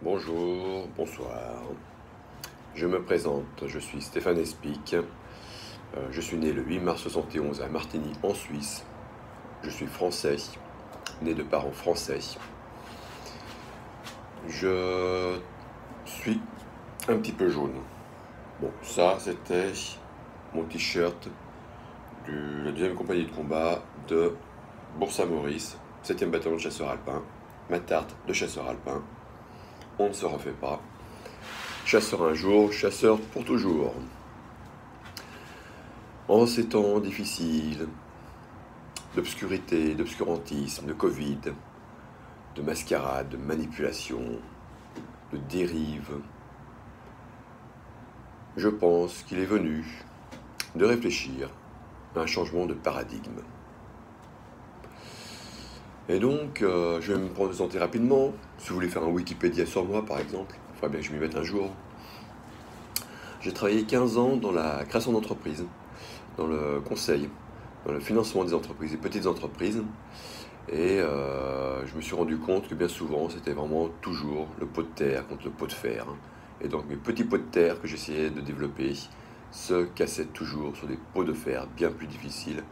Bonjour, bonsoir. Je me présente, je suis Stéphane Espic. Je suis né le 8 mars 71 à Martigny, en Suisse. Je suis français, né de parents français. Je suis un petit peu jaune. Bon, ça, c'était mon t-shirt de la deuxième compagnie de combat de Bourg-Saint-Maurice, 7e bataillon de chasseurs alpins, ma tarte de chasseur alpin. On ne se refait pas. Chasseur un jour, chasseur pour toujours. En ces temps difficiles, d'obscurité, d'obscurantisme, de Covid, de mascarade, de manipulation, de dérive, je pense qu'il est venu de réfléchir à un changement de paradigme. Et donc, je vais me présenter rapidement. Si vous voulez faire un Wikipédia sur moi, par exemple, il faudrait bien que je m'y mette un jour. J'ai travaillé 15 ans dans la création d'entreprises, dans le conseil, dans le financement des entreprises, des petites entreprises. Et je me suis rendu compte que bien souvent, c'était vraiment toujours le pot de terre contre le pot de fer. Et donc mes petits pots de terre que j'essayais de développer se cassaient toujours sur des pots de fer bien plus difficiles,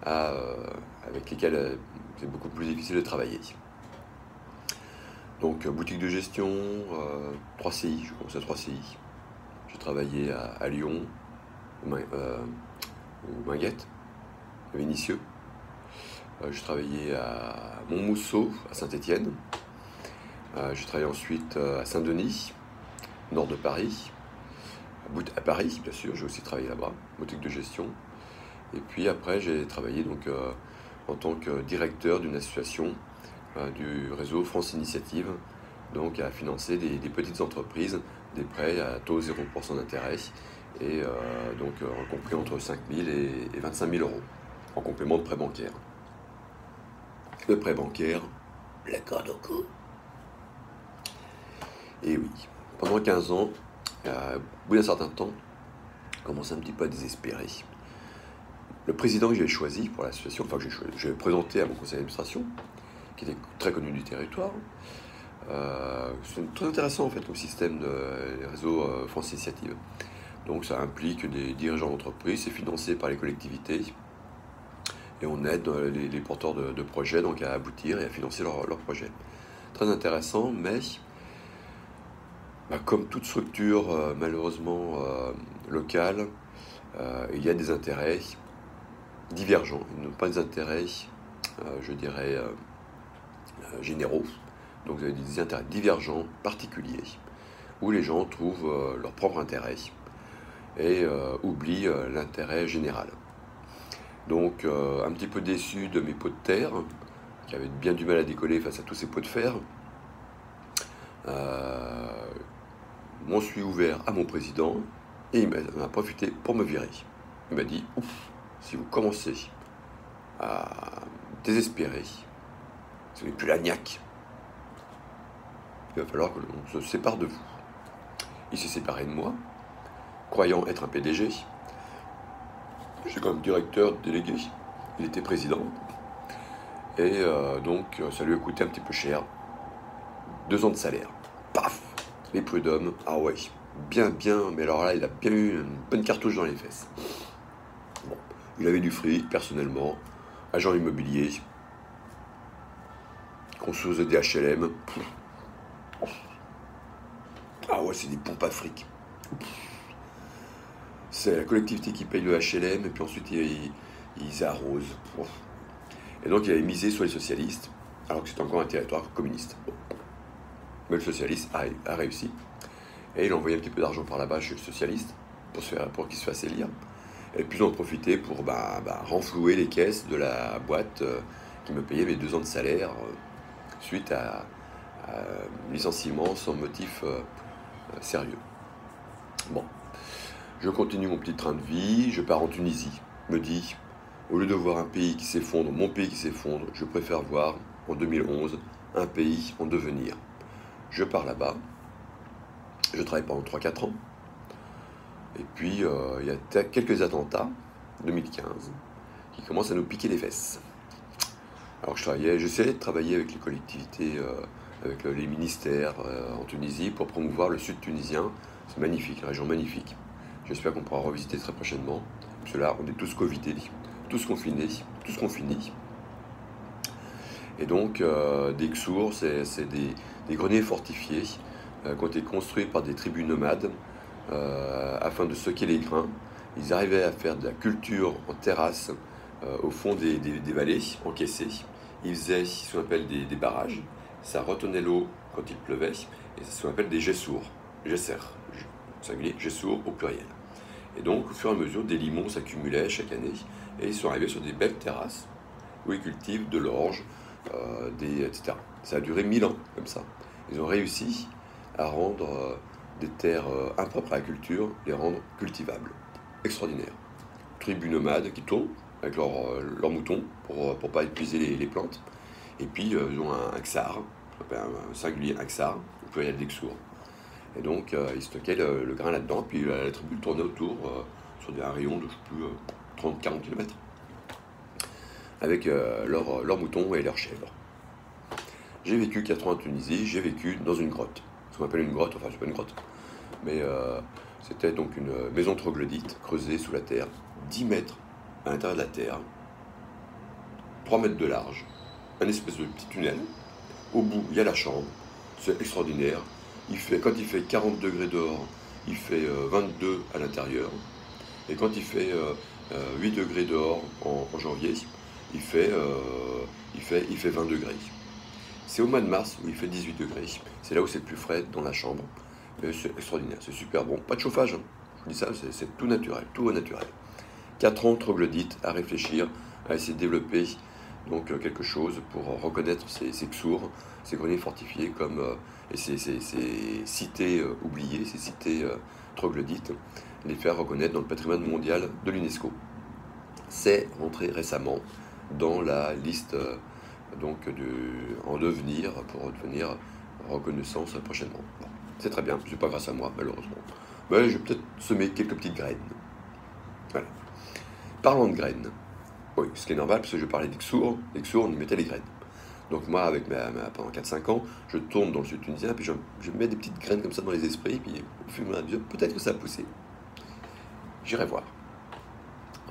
avec lesquels c'est beaucoup plus difficile de travailler. Donc boutique de gestion, 3 CI, je commence à 3 CI. J'ai travaillé à Lyon, au Minguette, à Vénissieux. J'ai travaillé à Montmousseau, à Saint-Étienne. J'ai travaillé ensuite à Saint-Denis, nord de Paris. À Paris, bien sûr, j'ai aussi travaillé là-bas, boutique de gestion. Et puis après, j'ai travaillé donc en tant que directeur d'une association du réseau France Initiative, donc à financer des petites entreprises, des prêts à taux 0% d'intérêt, et donc compris entre 5 000 et 25 000 euros, en complément de prêt bancaire. Le prêt bancaire, la corde au cou. Et oui, pendant 15 ans, au bout d'un certain temps, je commençais un petit peu à désespérer. Le président que j'ai choisi pour l'association, enfin que j'ai présenté à mon conseil d'administration, qui était très connu du territoire, c'est très intéressant en fait comme système de réseau France Initiative. Donc ça implique des dirigeants d'entreprise, c'est financé par les collectivités, et on aide les porteurs de projets donc à aboutir et à financer leurs projets. Très intéressant, mais comme toute structure malheureusement locale, il y a des intérêts divergents, ils n'ont pas des intérêts, je dirais, généraux. Donc vous avez des intérêts divergents, particuliers, où les gens trouvent leur propre intérêt et oublient l'intérêt général. Donc un petit peu déçu de mes pots de terre, qui avaient bien du mal à décoller face à tous ces pots de fer, m'en suis ouvert à mon président et il m'a profité pour me virer. Il m'a dit, ouf, si vous commencez à désespérer, si vous n'êtes plus la niaque, il va falloir que l'on se sépare de vous. Il s'est séparé de moi, croyant être un PDG. J'étais quand même directeur délégué, il était président, et donc ça lui a coûté un petit peu cher. 2 ans de salaire, paf, les prud'hommes, ah ouais, bien, mais alors là, il a bien eu une bonne cartouche dans les fesses. Bon, il avait du fric, personnellement, agent immobilier, construise des HLM. Ah ouais, c'est des pompes à fric. C'est la collectivité qui paye le HLM, et puis ensuite ils arrosent. Et donc il avait misé sur les socialistes, alors que c'était encore un territoire communiste. Bon. Mais le socialiste a réussi. Et il a envoyé un petit peu d'argent par là-bas chez le socialiste, pour qu'il se fasse élire. Et puis ils en ont profité pour renflouer les caisses de la boîte qui me payait mes 2 ans de salaire suite à licenciement sans motif sérieux. Bon, je continue mon petit train de vie, je pars en Tunisie. Me dis, au lieu de voir un pays qui s'effondre, mon pays qui s'effondre, je préfère voir, en 2011, un pays en devenir. Je pars là-bas, je travaille pendant 3-4 ans, et puis il y a quelques attentats, 2015, qui commencent à nous piquer les fesses. Alors j'essayais de travailler avec les collectivités avec les ministères en Tunisie pour promouvoir le sud tunisien. C'est magnifique, une région magnifique. J'espère qu'on pourra revisiter très prochainement. Parce que là, on est tous covidés, tous confinés, tous confinés. Et donc, des Ksours, c'est des greniers fortifiés qui ont été construits par des tribus nomades afin de stocker les grains. Ils arrivaient à faire de la culture en terrasse au fond des vallées encaissées. Ils faisaient ce qu'on appelle des barrages. Ça retenait l'eau quand il pleuvait. Et c'est ce qu'on appelle des gessours, gessers, singulier, gessours au pluriel. Et donc, au fur et à mesure, des limons s'accumulaient chaque année. Et ils sont arrivés sur des belles terrasses où ils cultivent de l'orge, etc. Ça a duré 1000 ans, comme ça. Ils ont réussi à rendre des terres impropres à la culture, les rendre cultivables. Extraordinaire. Tribus nomades qui tournent avec leurs moutons pour ne pas épuiser les plantes. Et puis, ils ont un ksar, un singulier un ksar, au pluriel des Ksours. Et donc, ils stockaient le grain là-dedans, puis la tribu tournait autour sur un rayon de, je ne sais plus, 30-40 km, avec leurs moutons et leurs chèvres. J'ai vécu 4 ans en Tunisie, j'ai vécu dans une grotte. Ce qu'on appelle une grotte, enfin, c'est pas une grotte, mais c'était donc une maison troglodyte creusée sous la terre, 10 mètres à l'intérieur de la terre, 3 mètres de large, un espèce de petit tunnel. Au bout, il y a la chambre, c'est extraordinaire. Quand il fait 40 degrés dehors, il fait 22 à l'intérieur. Et quand il fait 8 degrés dehors en janvier, il fait 20 degrés. C'est au mois de mars où il fait 18 degrés. C'est là où c'est le plus frais dans la chambre. C'est extraordinaire, c'est super bon. Pas de chauffage, hein. Je vous dis ça, c'est tout naturel, tout au naturel. 4 ans troglodytes à réfléchir, à essayer de développer donc quelque chose pour reconnaître ces Ksours, ces greniers fortifiés et ces cités oubliées, ces cités troglodytes, les faire reconnaître dans le patrimoine mondial de l'UNESCO. C'est rentré récemment dans la liste en devenir pour devenir reconnaissance prochainement. Bon, c'est très bien, c'est pas grâce à moi malheureusement. Mais je vais peut-être semer quelques petites graines. Voilà. Parlons de graines. Oui, ce qui est normal, parce que je parlais des Ksours, on y mettait les graines. Donc moi, pendant 4-5 ans, je tourne dans le sud tunisien, puis je mets des petites graines comme ça dans les esprits, puis au fur et à mesure, peut-être que ça a poussé. J'irai voir.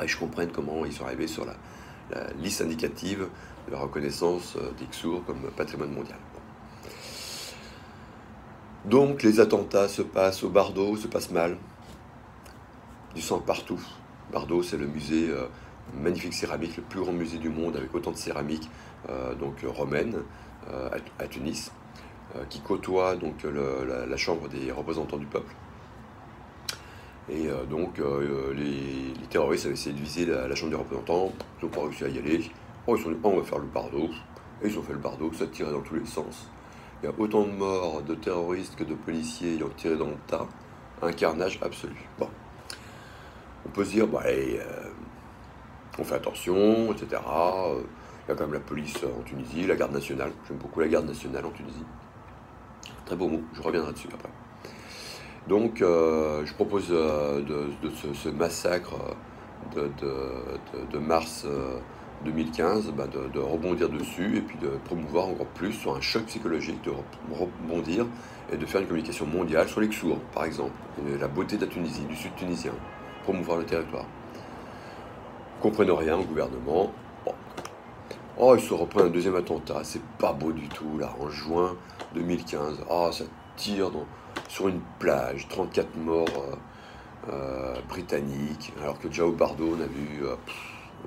Et je comprenne comment ils sont arrivés sur la liste indicative de la reconnaissance des Ksours comme patrimoine mondial. Donc les attentats se passent au Bardo, se passent mal. Du sang partout. Bardo, c'est le musée... magnifique céramique, le plus grand musée du monde avec autant de céramique romaine à Tunis, qui côtoie donc la chambre des représentants du peuple. Et les terroristes avaient essayé de viser la chambre des représentants, ils n'ont pas réussi à y aller. Oh, ils sont dit, on va faire le Bardo. Et ils ont fait le Bardo, ça tirait dans tous les sens. Il y a autant de morts de terroristes que de policiers ayant tiré dans le tas. Un carnage absolu. Bon. On peut se dire, on fait attention, etc. Il y a quand même la police en Tunisie, la garde nationale. J'aime beaucoup la garde nationale en Tunisie. Très beau mot, je reviendrai dessus après. Donc, je propose ce massacre de mars 2015, de rebondir dessus et puis de promouvoir encore plus sur un choc psychologique, de rebondir et de faire une communication mondiale sur les Ksours, par exemple, la beauté de la Tunisie, du sud tunisien, promouvoir le territoire. Comprennent rien au gouvernement. Bon. Oh, il se reprend un deuxième attentat, c'est pas beau du tout, là, en juin 2015. Ah, ça tire sur une plage, 34 morts britanniques, alors que déjà au Bardo, on a vu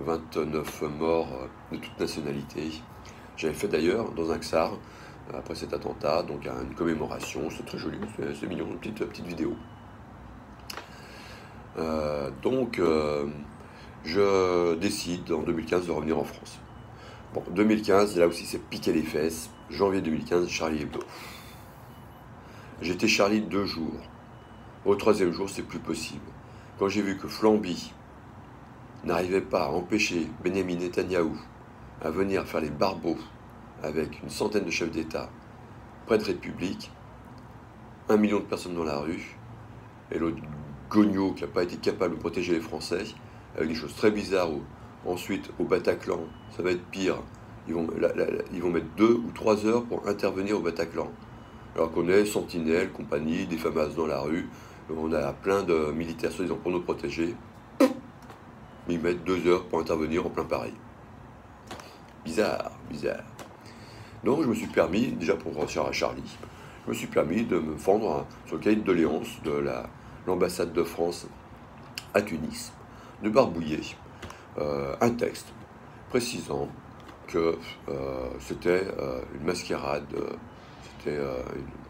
29 morts de toute nationalité. J'avais fait d'ailleurs dans un ksar, après cet attentat, donc une commémoration, c'est très joli, c'est mignon, une petite vidéo. Je décide en 2015 de revenir en France. Bon, 2015, là aussi c'est piqué les fesses. Janvier 2015, Charlie Hebdo. J'étais Charlie 2 jours. Au 3e jour, c'est plus possible. Quand j'ai vu que Flamby n'arrivait pas à empêcher Benjamin Netanyahou à venir faire les barbeaux avec une centaine de chefs d'État près de République, 1 million de personnes dans la rue, et l'autre Gogno qui n'a pas été capable de protéger les Français, avec des choses très bizarres. Ensuite, au Bataclan, ça va être pire. ils vont mettre 2 ou 3 heures pour intervenir au Bataclan. Alors qu'on est sentinelle, compagnie, des FAMAS dans la rue, on a plein de militaires soi-disant pour nous protéger. Mais ils mettent 2 heures pour intervenir en plein Paris. Bizarre, bizarre. Donc je me suis permis, déjà pour revenir à Charlie, je me suis permis de me fendre sur le cahier de doléances de l'ambassade de France à Tunis, de barbouiller un texte précisant que c'était une mascarade, c'était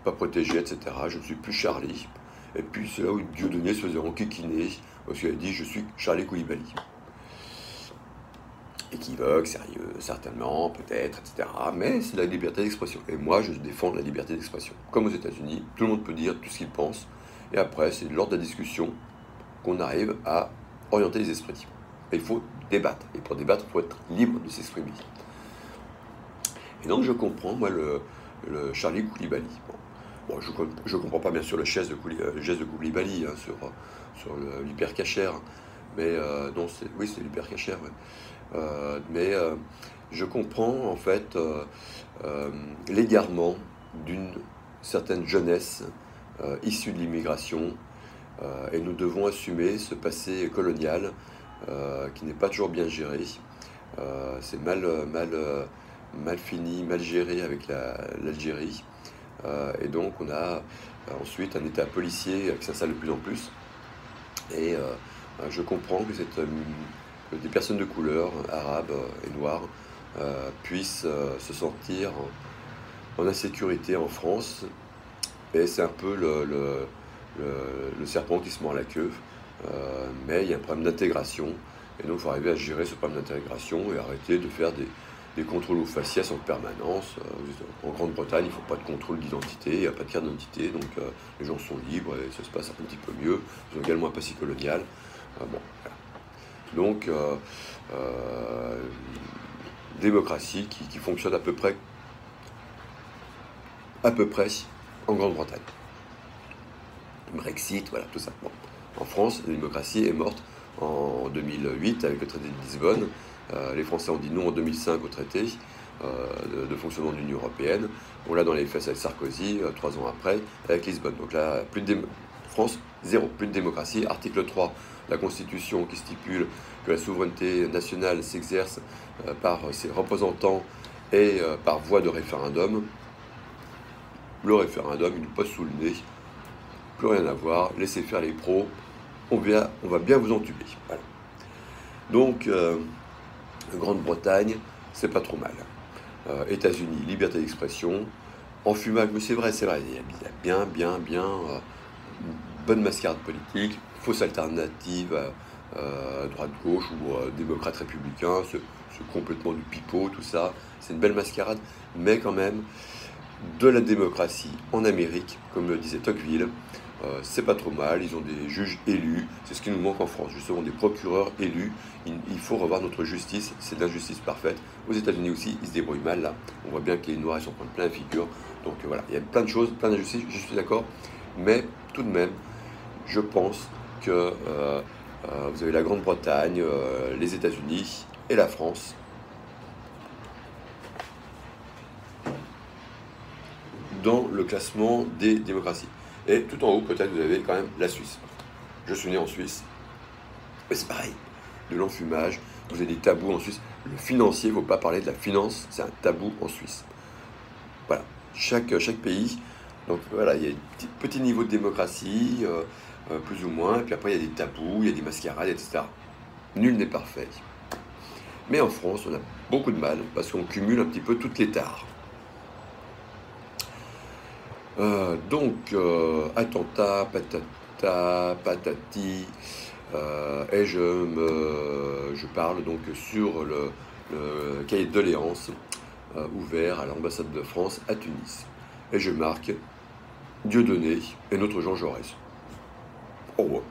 pas protégé, etc. Je ne suis plus Charlie. Et puis c'est là où Dieudonné se faisait enquiquiner, parce qu'il a dit « je suis Charlie Koulibaly ». Équivoque, sérieux, certainement, peut-être, etc. Mais c'est la liberté d'expression. Et moi, je défends la liberté d'expression. Comme aux États-Unis, tout le monde peut dire tout ce qu'il pense. Et après, c'est lors de la discussion qu'on arrive à orienter les esprits. Et il faut débattre. Et pour débattre, il faut être libre de s'exprimer. Et donc, je comprends, moi, le Charlie Koulibaly. Bon, je comprends pas, bien sûr, le geste de Koulibaly hein, sur l'hypercachère. Mais non, oui, c'est l'hypercachère, ouais. Mais je comprends en fait l'égarement d'une certaine jeunesse issue de l'immigration et nous devons assumer ce passé colonial qui n'est pas toujours bien géré. C'est mal fini, mal géré avec l'Algérie. Et donc on a ensuite un état policier qui s'installe de plus en plus. Et je comprends que des personnes de couleur, arabes et noires, puissent se sentir en insécurité en France. Et c'est un peu le serpent qui se mord la queue. Mais il y a un problème d'intégration. Et donc il faut arriver à gérer ce problème d'intégration et arrêter de faire des contrôles aux faciès en permanence. En Grande-Bretagne, il ne faut pas de contrôle d'identité, il n'y a pas de carte d'identité, donc les gens sont libres et ça se passe un petit peu mieux. Ils ont également un passé colonial. Bon, voilà. Donc, démocratie qui fonctionne à peu près en Grande-Bretagne. Brexit, voilà, tout ça. Bon. En France, la démocratie est morte en 2008 avec le traité de Lisbonne. Les Français ont dit non en 2005 au traité de fonctionnement de l'Union européenne. On l'a dans les fesses avec Sarkozy, 3 ans après, avec Lisbonne. Donc là, France, zéro, plus de démocratie. Article 3, la Constitution qui stipule que la souveraineté nationale s'exerce par ses représentants et par voie de référendum. Le référendum, il nous passe sous le nez. Plus rien à voir, laissez faire les pros. On va bien vous entuber. Voilà. Donc, Grande-Bretagne, c'est pas trop mal. États-Unis, liberté d'expression. Enfumage, mais c'est vrai, il y a bien une bonne mascarade politique, fausse alternative à droite-gauche ou démocrate républicain, c'est complètement du pipeau, tout ça. C'est une belle mascarade, mais quand même, de la démocratie en Amérique, comme le disait Tocqueville, c'est pas trop mal, ils ont des juges élus, c'est ce qui nous manque en France, justement des procureurs élus. Il faut revoir notre justice, c'est de l'injustice parfaite. Aux États-Unis aussi, ils se débrouillent mal là, on voit bien que les Noirs ils s'en prennent plein la figure, donc voilà, il y a plein de choses, plein d'injustices, je suis d'accord, mais tout de même, je pense que vous avez la Grande-Bretagne, les États-Unis et la France dans le classement des démocraties. Et tout en haut, peut-être, vous avez quand même la Suisse. Je suis né en Suisse. Mais c'est pareil. De l'enfumage, vous avez des tabous en Suisse. Le financier, il ne faut pas parler de la finance, c'est un tabou en Suisse. Voilà. Chaque pays, donc voilà, il y a un petit niveau de démocratie, plus ou moins, et puis après, il y a des tabous, il y a des mascarades, etc. Nul n'est parfait. Mais en France, on a beaucoup de mal, parce qu'on cumule un petit peu toutes les tares. Attentat, patata, patati, et je parle donc sur le cahier de doléances ouvert à l'ambassade de France à Tunis. Et je marque Dieudonné et notre Jean Jaurès. Oh ouais.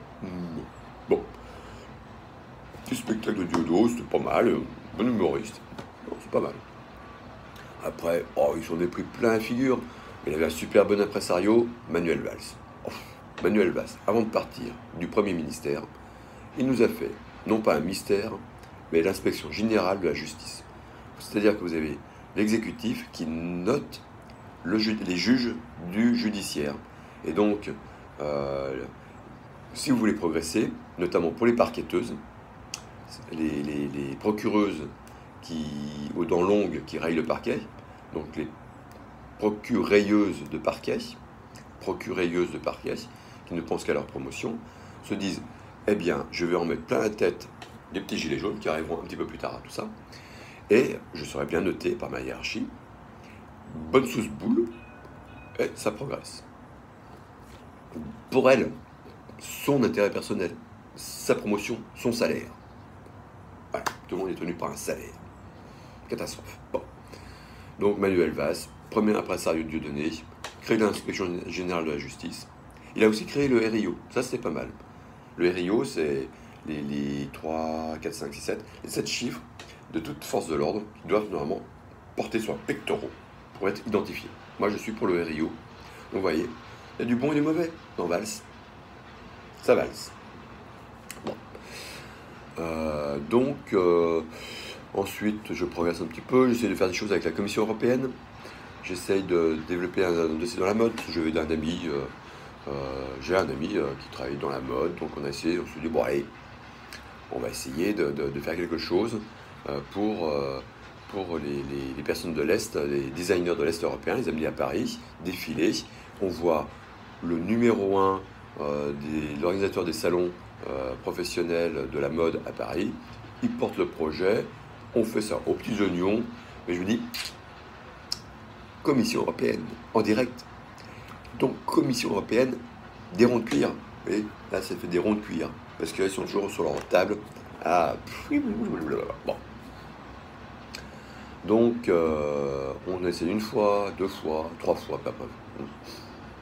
Bon. Petit spectacle de Diodo, c'était pas mal, bon humoriste. Non, c'est pas mal. Après, ils s'en est pris plein la figure. Il avait un super bon impresario, Manuel Valls. Manuel Valls, avant de partir du Premier ministère, il nous a fait, non pas un mystère, mais l'inspection générale de la justice. Vous C'est-à-dire que vous avez l'exécutif qui note les juges du judiciaire. Et donc, si vous voulez progresser, notamment pour les parqueteuses, les procureuses aux dents longues qui rayent le parquet, donc les procureuses de parquet, qui ne pensent qu'à leur promotion, se disent, eh bien, je vais en mettre plein la tête des petits gilets jaunes qui arriveront un petit peu plus tard à tout ça, et je serai bien noté par ma hiérarchie, bonne sous-boule, et ça progresse. Pour elle, son intérêt personnel, sa promotion, son salaire. Voilà, tout le monde est tenu par un salaire. Catastrophe. Bon. Donc Manuel Valls, premier impresario de Dieudonné, crée l'inspection générale de la justice. Il a aussi créé le RIO, ça c'était pas mal. Le RIO, c'est les 3, 4, 5, 6, 7, les 7 chiffres de toute force de l'ordre qui doivent normalement porter sur pectoraux pour être identifiés. Moi je suis pour le RIO. Donc vous voyez, il y a du bon et du mauvais dans Valls. Ça valse. Bon. Ensuite, je progresse un petit peu. J'essaie de faire des choses avec la Commission européenne. J'essaie de développer un dossier dans la mode. Je vais d'un ami. J'ai un ami qui travaille dans la mode. Donc on a essayé. On se dit, bon, allez, on va essayer de faire quelque chose pour les personnes de l'Est, les designers de l'Est européen, les amener à Paris, défiler. On voit le numéro 1 de l'organisateur des salons professionnels de la mode à Paris. Ils portent le projet, on fait ça aux petits oignons, mais je me dis, Commission européenne, en direct. Donc, Commission européenne, des ronds de cuir. Et là, ça fait des ronds de cuir, parce qu'ils sont toujours sur leur table. Ah, bon. Donc, on essaie une fois, 2 fois, 3 fois, pas preuve.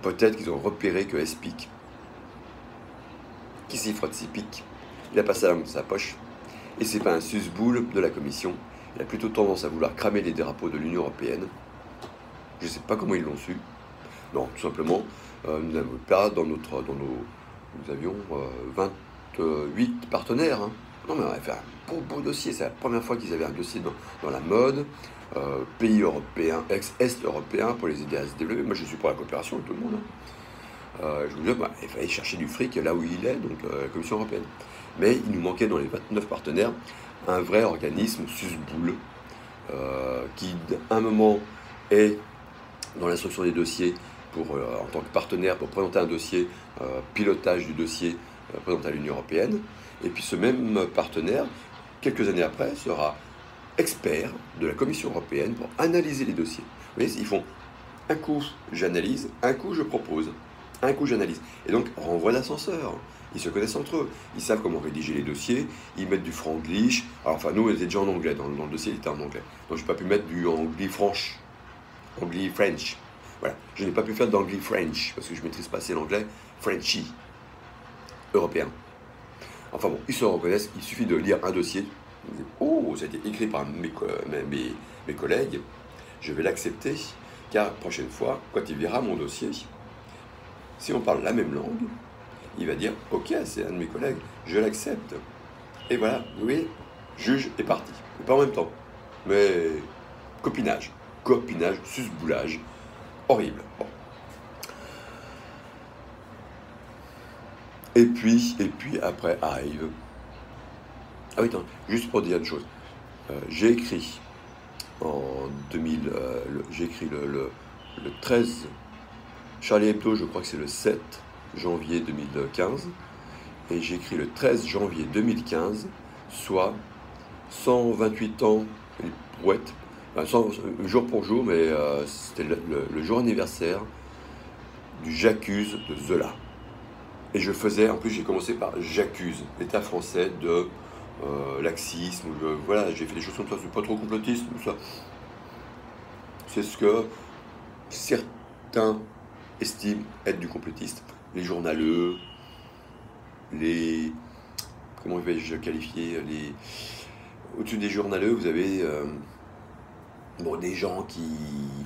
Peut-être qu'ils ont repéré que SPIC, qui s'y frotte s'y pique, il a pas ça dans sa poche, et c'est pas un susboule de la Commission. Il a plutôt tendance à vouloir cramer les drapeaux de l'Union européenne. Je sais pas comment ils l'ont su. Non, tout simplement, nous n'avons pas nous avions 28 partenaires. Hein. Non, mais on avait fait un beau dossier. C'est la première fois qu'ils avaient un dossier dans la mode, pays européens, ex-est européens, pour les aider à se développer. Moi, je suis pour la coopération avec tout le monde. Hein. Je vous dis, il fallait chercher du fric là où il est, donc la Commission européenne. Mais il nous manquait dans les 29 partenaires un vrai organisme susboule qui, à un moment, est dans l'instruction des dossiers en tant que partenaire pour présenter un dossier, pilotage du dossier présenté à l'Union européenne. Et puis ce même partenaire, quelques années après, sera expert de la Commission européenne pour analyser les dossiers. Vous voyez, ils font un coup j'analyse, un coup je propose, un coup j'analyse. Et donc renvoi d'ascenseur. Ils se connaissent entre eux. Ils savent comment rédiger les dossiers. Ils mettent du franglish. Alors, enfin, nous, on était déjà en anglais. Dans le dossier, il était en anglais. Donc, je n'ai pas pu mettre du anglais-French. Anglais-French. Voilà. Je n'ai pas pu faire d'anglais-French parce que je ne maîtrise pas assez l'anglais Frenchy. Européen. Enfin bon, ils se reconnaissent. Il suffit de lire un dossier. Oh, ça a été écrit par mes collègues. Je vais l'accepter. Car, la prochaine fois, quand il verra mon dossier, si on parle la même langue, il va dire, ok, c'est un de mes collègues, je l'accepte. Et voilà, vous voyez, juge est parti. Pas en même temps, mais copinage, susboulage, horrible. Bon. Et puis après arrive... Ah oui, attends, juste pour dire une chose. J'ai écrit en 2000, j'ai écrit le 13, Charlie Hebdo, je crois que c'est le 7 janvier 2015, et j'ai écrit le 13 janvier 2015, soit 128 ans, les brouettes, enfin, jour pour jour, mais c'était le jour anniversaire du J'accuse de Zola. Et je faisais, en plus j'ai commencé par J'accuse, l'État français de laxisme, voilà, j'ai fait des choses comme ça, c'est pas trop complotiste, mais ça, c'est ce que certains estiment être du complotiste. Les journaleux, comment vais-je qualifier, au-dessus des journaleux, vous avez des gens qui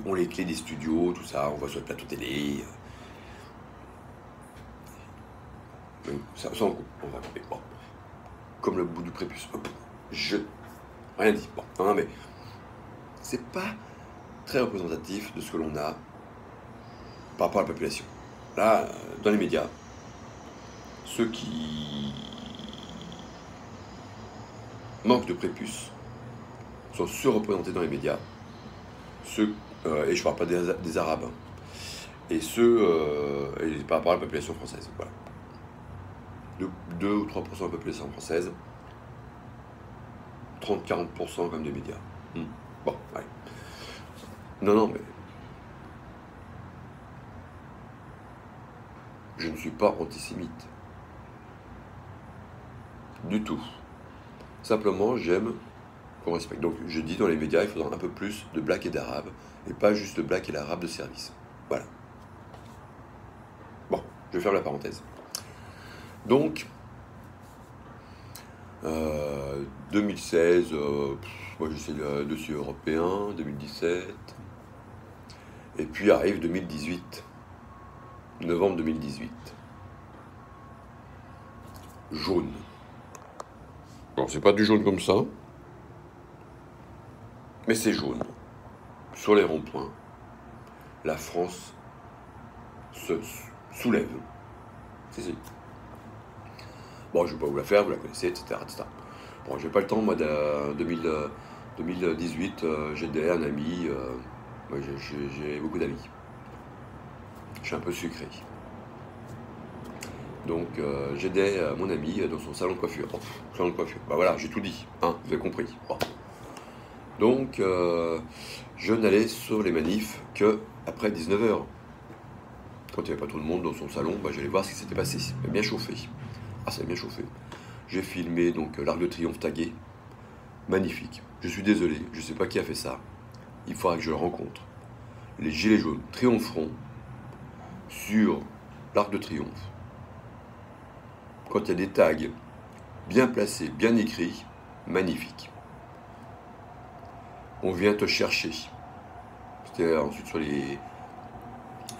ont les clés des studios, tout ça, on voit sur le plateau télé. Ça on va couper. Bon. Comme le bout du prépuce. Rien dit. Bon. Non, mais c'est pas très représentatif de ce que l'on a par rapport à la population. Là, dans les médias, ceux qui manquent de prépuce sont surreprésentés dans les médias, et je ne parle pas des Arabes, hein, et par rapport à la population française. Voilà. 2 ou 3% de la population française, 30-40% comme des médias. Bon, ouais. Non, mais je ne suis pas antisémite. Du tout. Simplement, j'aime qu'on respecte. Donc, je dis dans les médias, il faudra un peu plus de blacks et d'arabes, et pas juste de blacks et d'arabes de service. Voilà. Bon, je ferme la parenthèse. Donc, 2016, moi je sais le dossier européen, 2017, et puis arrive 2018, novembre 2018. Jaune. Bon, c'est pas du jaune comme ça, mais c'est jaune. Sur les ronds-points, la France se soulève. Si. Bon, je ne vais pas vous la faire, vous la connaissez, etc. Bon, j'ai pas le temps, moi, de 2018, j'aidais un ami, moi j'ai beaucoup d'amis. Je suis un peu sucré. Donc, j'aidais mon ami dans son salon de coiffure. Bah voilà, j'ai tout dit, hein, vous avez compris. Bon. Donc, je n'allais sur les manifs que après 19h. Quand il n'y avait pas trop de monde dans son salon, bah, j'allais voir ce qui s'était passé. Ça avait bien chauffé. Ah, ça a bien chauffé. J'ai filmé donc l'Arc de Triomphe tagué. Magnifique. Je suis désolé, je ne sais pas qui a fait ça. Il faudra que je le rencontre. Les gilets jaunes triompheront sur l'Arc de Triomphe. Quand il y a des tags bien placés, bien écrits, magnifique. On vient te chercher. C'était ensuite sur les...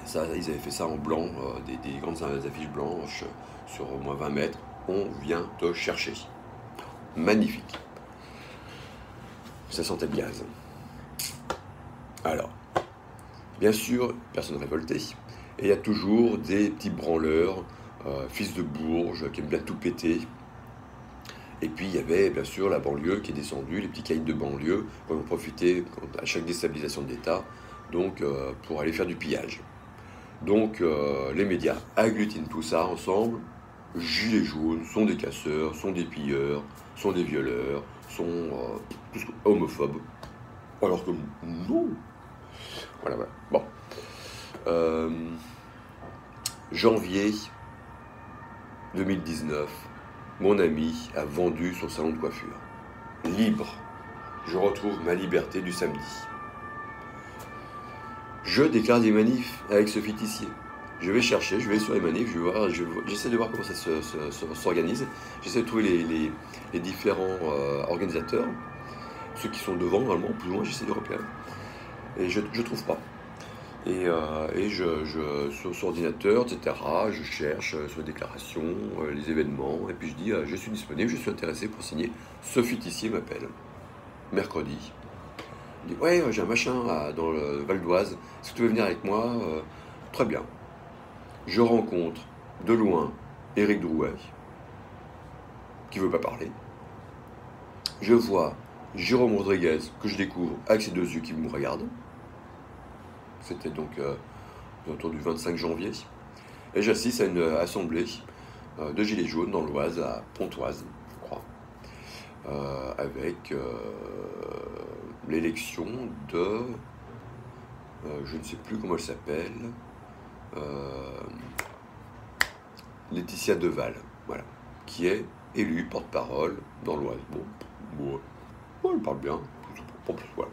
Ça, ils avaient fait ça en blanc, des grandes affiches blanches sur au moins 20 mètres. On vient te chercher. Magnifique. Ça sentait le gaz. Alors, bien sûr, personne révoltée. Et il y a toujours des petits branleurs, fils de bourges, qui aiment bien tout péter. Et puis, il y avait, bien sûr, la banlieue qui est descendue, les petits caïds de banlieue, qui ont profité à chaque déstabilisation de l'État, donc, pour aller faire du pillage. Donc, les médias agglutinent tout ça ensemble. Gilets jaunes sont des casseurs, sont des pilleurs, sont des violeurs, sont homophobes. Alors que non. Voilà. Bon. Janvier 2019, mon ami a vendu son salon de coiffure. Libre. Je retrouve ma liberté du samedi. Je déclare des manifs avec Sophie Tissier. Je vais chercher, je vais sur les manifs, j'essaie de voir comment ça s'organise. J'essaie de trouver les différents organisateurs, ceux qui sont devant, normalement, plus ou moins, j'essaie de repérer. Et je ne trouve pas. Et sur ordinateur, etc., je cherche sur les déclarations, les événements, et puis je dis, je suis disponible, je suis intéressé pour signer. Sophie Tissier m'appelle, mercredi. Il dit, ouais, j'ai un machin dans le Val d'Oise, est-ce que tu veux venir avec moi? Très bien. Je rencontre de loin Éric Drouet, qui ne veut pas parler. Je vois Jérôme Rodriguez, que je découvre avec ses 2 yeux qui me regardent. C'était donc autour du 25 janvier. Et j'assiste à une assemblée de gilets jaunes dans l'Oise, à Pontoise, je crois, avec l'élection de... je ne sais plus comment elle s'appelle... Laetitia Deval, voilà, qui est élue porte-parole dans l'Oise. Bon, elle parle bien, voilà.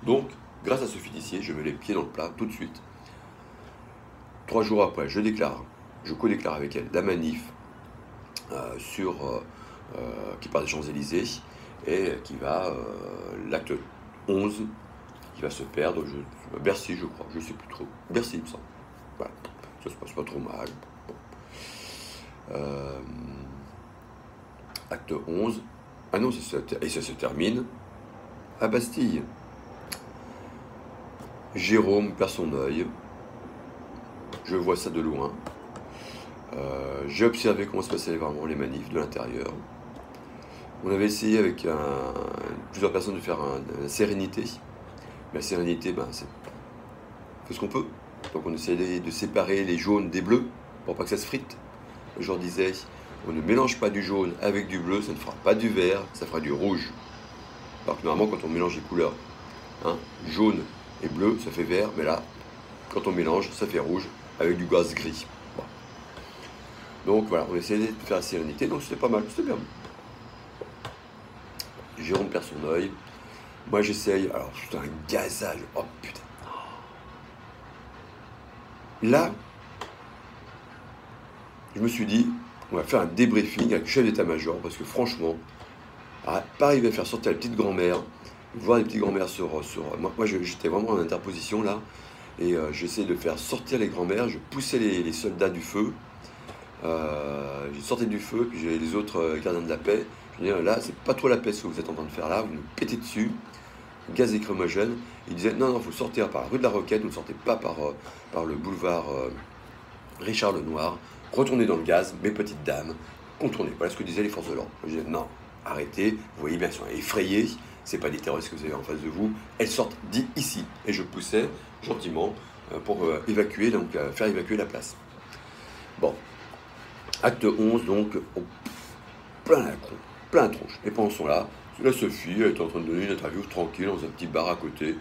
Donc, grâce à Sophie Tissier, je mets les pieds dans le plat tout de suite. 3 jours après, je co-déclare avec elle la manif qui part des Champs-Élysées et qui va, l'acte 11, qui va se perdre, Bercy, je crois, je ne sais plus trop. Bercy, il me semble. Voilà, ça se passe pas trop mal. Bon. Acte 11. Ah non, et ça se termine à Bastille. Jérôme perd son œil. Je vois ça de loin. J'ai observé comment se passaient vraiment les manifs de l'intérieur. On avait essayé avec plusieurs personnes de faire la sérénité. Mais la sérénité, ben, c'est fait ce qu'on peut. Donc on essayait de séparer les jaunes des bleus pour pas que ça se frite. Je leur disais, on ne mélange pas du jaune avec du bleu, ça ne fera pas du vert, ça fera du rouge. Alors que normalement, quand on mélange les couleurs, hein, jaune et bleu, ça fait vert, mais là, quand on mélange, ça fait rouge avec du gaz gris. Bon. Donc voilà, on essayait de faire la sérénité, donc c'était pas mal, c'était bien. Jérôme perd son œil. Moi j'essaye, alors c'est un gazage, oh putain. Là, je me suis dit, on va faire un débriefing avec le chef d'état-major, parce que franchement, pas arriver à faire sortir la petite grand-mère, voir les petites grand-mères moi j'étais vraiment en interposition là, et j'essayais de faire sortir les grand-mères, je poussais les soldats du feu, j'ai sorti du feu, puis j'ai les autres gardiens de la paix. Je dis, là, c'est pas trop la paix ce que vous êtes en train de faire là, vous nous pétez dessus, gaz écromogène. Il disait, non, il faut sortir par la rue de la Roquette, vous ne sortez pas par le boulevard Richard Lenoir, retournez dans le gaz, mes petites dames, contournez. Voilà ce que disaient les forces de l'ordre. Je disais, non, arrêtez, vous voyez bien, elles sont effrayées, c'est pas des terroristes que vous avez en face de vous, elles sortent d'ici. Et je poussais gentiment pour évacuer, donc faire évacuer la place. Bon, acte 11, donc, plein la con, plein de tronche. Les parents sont là, la Sophie, elle est en train de donner une interview tranquille dans un petit bar à côté.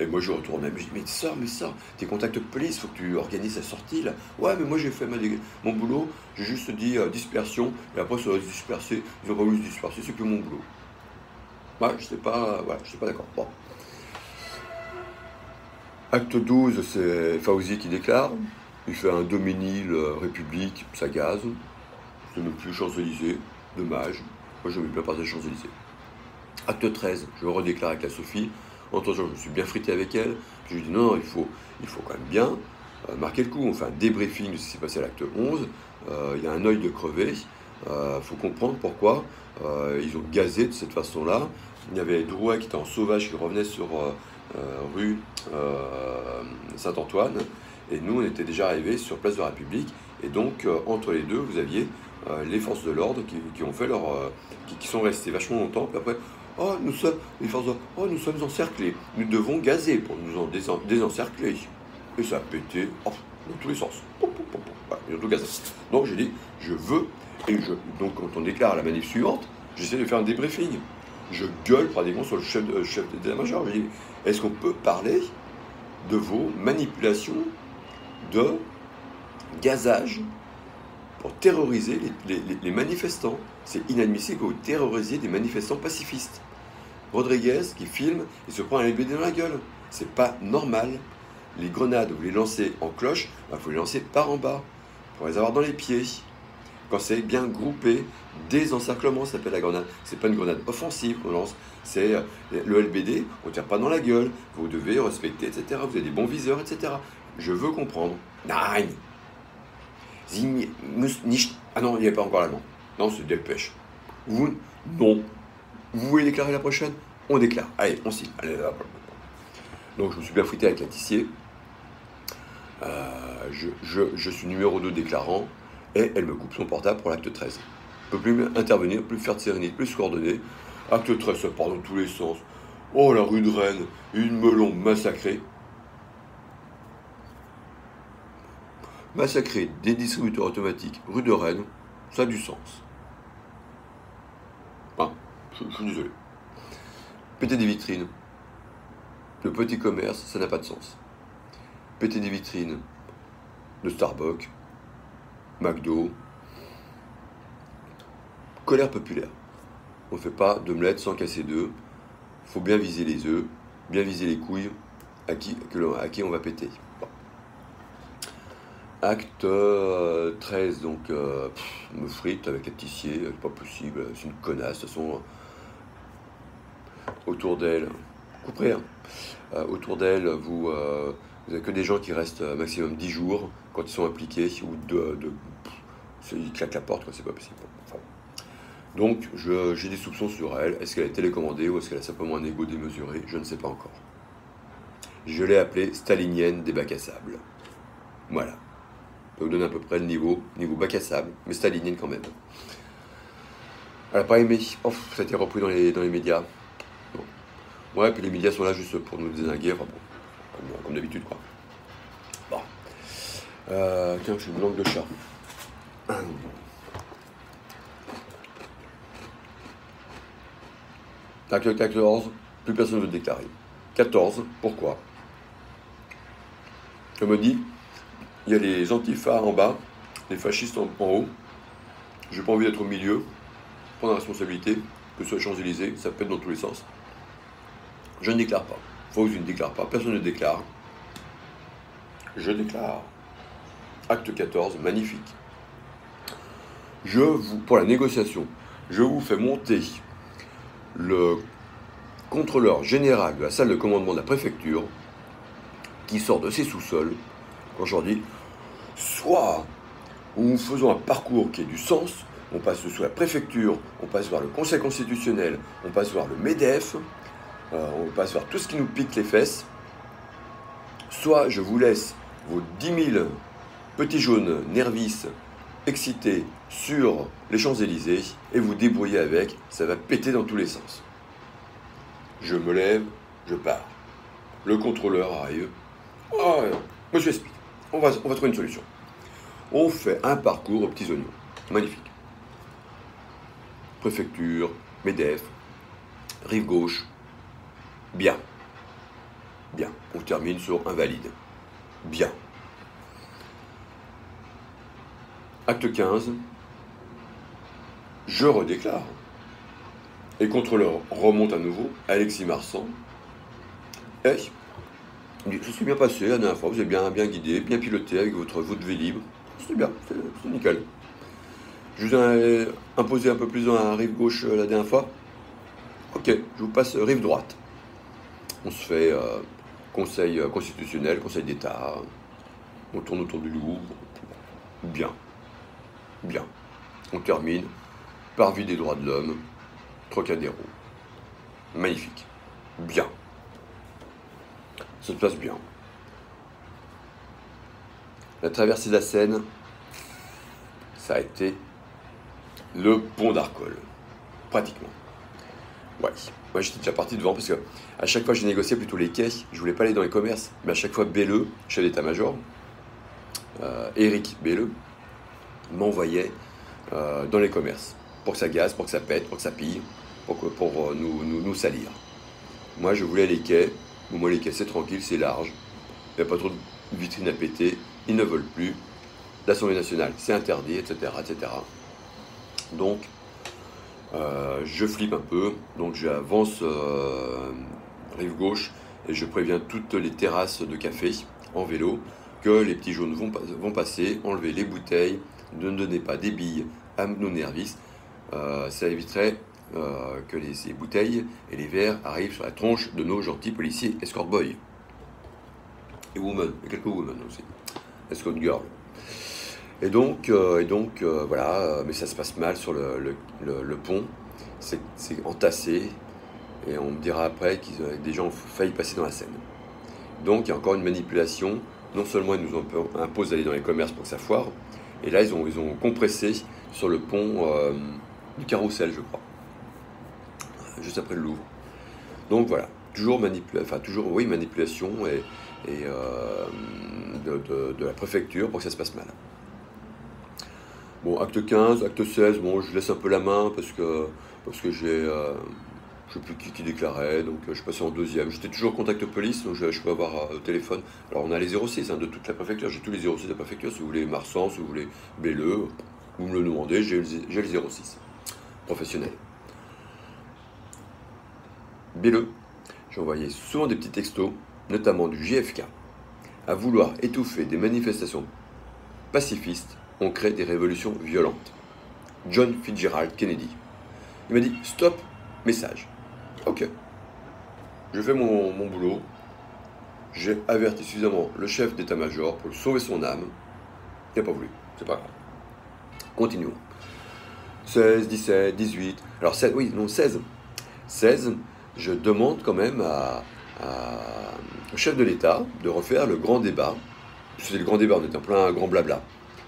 Et moi je retourne, je dis, mais sors, tes contacts de police, faut que tu organises la sortie là. Ouais, mais moi j'ai fait mon boulot, j'ai juste dit dispersion, et après ça va se disperser, ils ont pas voulu se disperser, c'est plus mon boulot. Ouais, je sais pas d'accord. Bon. Acte 12, c'est Fauzi qui déclare, il fait un Doménil République, ça gaze, c'est même plus Champs-Élysées, dommage, moi j'aimais bien passer Champs-Élysées. Acte 13, je redéclare avec la Sophie. Entre-temps, je me suis bien frité avec elle. Puis je lui dis non, il faut quand même bien marquer le coup. On fait un débriefing de ce qui s'est passé à l'acte 11. Il y a un œil de crevé. Il faut comprendre pourquoi ils ont gazé de cette façon-là. Il y avait Drouet qui était en sauvage qui revenait sur rue Saint-Antoine. Et nous, on était déjà arrivés sur Place de la République. Et donc, entre les deux, vous aviez les forces de l'ordre qui ont fait qui sont restés vachement longtemps. Puis après, oh, nous sommes encerclés. Nous devons gazer pour nous en désencercler. Et ça a pété dans tous les sens. Voilà, ils ont tout gazé. Donc j'ai dit, je veux. Donc quand on déclare la manif suivante, j'essaie de faire un débriefing. Je gueule pratiquement sur le chef d'état-major. Je dis, est-ce qu'on peut parler de vos manipulations de gazage pour terroriser les manifestants? C'est inadmissible que vous terrorisiez des manifestants pacifistes. Rodriguez qui filme, il se prend un LBD dans la gueule. C'est pas normal. Les grenades, vous les lancez en cloche, il faut les lancer par en bas, pour les avoir dans les pieds. Quand c'est bien groupé, désencerclement, ça s'appelle la grenade. C'est pas une grenade offensive qu'on lance, c'est le LBD, on tire pas dans la gueule, vous devez respecter, etc. Vous avez des bons viseurs, etc. Je veux comprendre. Nein. Ah non, il n'y a pas encore l'allemand. Non, c'est dépêche. Vous, non. Vous voulez déclarer la prochaine? On déclare. Allez, on signe. Allez, hop. Donc je me suis bien frité avec la Tissier. Je suis numéro 2 déclarant et elle me coupe son portable pour l'acte 13. Je ne peux plus intervenir, plus faire de sérénité, plus se coordonner. Acte 13, ça part dans tous les sens. Oh, la rue de Rennes, une melon massacrée. Massacrer des distributeurs automatiques rue de Rennes, ça a du sens. Enfin, je suis désolé. Péter des vitrines, le petit commerce, ça n'a pas de sens. Péter des vitrines de Starbucks, McDo, colère populaire. On ne fait pas d'omelette sans casser d'œufs. Il faut bien viser les œufs, bien viser les couilles à qui on va péter. Bon. Acte 13, donc me frite avec la Tissier, c'est pas possible, c'est une connasse, de toute façon. Autour d'elle, couperez, hein. Autour d'elle, vous n'avez que des gens qui restent maximum 10 jours quand ils sont impliqués, ou ils claquent la porte, c'est pas possible. Enfin, donc j'ai des soupçons sur elle. Est-ce qu'elle est télécommandée ou est-ce qu'elle a simplement un ego démesuré? Je ne sais pas encore. Je l'ai appelée stalinienne des bacs à sable. Voilà. Ça vous donne à peu près le niveau bac à sable, mais stalinienne quand même. Elle n'a pas aimé. Oh, ça a été repris dans les médias. Bon. Ouais, puis les médias sont là juste pour nous désinguer. Enfin bon, comme d'habitude, quoi. Bon. Tiens, j'ai une langue de chat. Tacle 14, plus personne ne veut déclarer. 14, pourquoi? Je me dis, il y a les antifas en bas, les fascistes en haut. J'ai pas envie d'être au milieu, prendre la responsabilité, que ce soit Champs-Élysées, ça pète dans tous les sens. Je ne déclare pas. Fausse, je ne déclare pas. Personne ne déclare. Je déclare. Acte 14, magnifique. Pour la négociation, je vous fais monter le contrôleur général de la salle de commandement de la préfecture qui sort de ses sous-sols aujourd'hui, soit nous faisons un parcours qui ait du sens, on passe sous la préfecture, on passe voir le Conseil constitutionnel, on passe voir le MEDEF, on passe voir tout ce qui nous pique les fesses, soit je vous laisse vos 10 000 petits jaunes nervis excités sur les Champs-Élysées et vous débrouillez avec, ça va péter dans tous les sens. Je me lève, je pars. Le contrôleur arrive. Ah, monsieur explique, on va trouver une solution. On fait un parcours aux petits oignons. Magnifique. Préfecture, MEDEF, rive gauche. Bien. Bien. On termine sur invalide. Bien. Acte 15. Je redéclare. Et le contrôleur remonte à nouveau. Alexis Marsan. Et ça s'est bien passé la dernière fois. Vous avez bien guidé, bien piloté avec votre Vélib. C'est bien, c'est nickel. Je vous ai imposé un peu plus dans la rive gauche la dernière fois. Ok, je vous passe rive droite. On se fait conseil constitutionnel, conseil d'État. On tourne autour du Louvre. Bien. Bien. On termine parvis des droits de l'homme, Trocadéro. Magnifique. Bien. Ça se passe bien. La traversée de la Seine, ça a été le pont d'Arcole. Pratiquement. Ouais. Moi, j'étais déjà parti devant parce que à chaque fois, j'ai négocié plutôt les quais. Je voulais pas aller dans les commerces, mais à chaque fois, Belleux, chef d'état-major, Éric Belleux, m'envoyait dans les commerces pour que ça gaze, pour que ça pète, pour que ça pille, pour nous salir. Moi, je voulais les quais. Moi, les quais, c'est tranquille, c'est large. Il n'y a pas trop de vitrines à péter. Ils ne veulent plus. L'Assemblée nationale, c'est interdit, etc., etc. Donc, je flippe un peu. Donc, j'avance rive gauche et je préviens toutes les terrasses de café en vélo que les petits jaunes vont passer, enlever les bouteilles, ne donnez pas des billes à nos nervis. Ça éviterait que ces bouteilles et les verres arrivent sur la tronche de nos gentils policiers escort boys. Et women, et quelques women aussi. Escort girl. Et donc voilà, mais ça se passe mal sur le pont. C'est entassé. Et on me dira après que des gens ont failli passer dans la Seine. Donc il y a encore une manipulation. Non seulement ils nous imposent d'aller dans les commerces pour que ça foire, et là ils ont compressé sur le pont du Carrousel, je crois, juste après le Louvre. Donc voilà, toujours manipulation et de la préfecture pour que ça se passe mal. Bon, acte 15, acte 16, bon, je laisse un peu la main parce que j'ai... je ne sais plus qui déclarait, donc je passais en deuxième. J'étais toujours contact police, donc je peux avoir au téléphone. Alors on a les 06 de toute la préfecture, j'ai tous les 06 de la préfecture, si vous voulez Marsan, si vous voulez Belleux, vous me le demandez, j'ai le 06, professionnel. Belleux, j'ai envoyé souvent des petits textos, notamment du JFK, à vouloir étouffer des manifestations pacifistes, on crée des révolutions violentes. John Fitzgerald Kennedy. Il m'a dit « Stop, message ». Ok. Je fais mon boulot. J'ai averti suffisamment le chef d'état-major pour sauver son âme. Il n'a pas voulu. C'est pas grave. Continuons. 16, 17, 18. Alors 16, oui, non, 16. 16, je demande quand même à au chef de l'État de refaire le grand débat. C'était le grand débat, on était en plein grand blabla.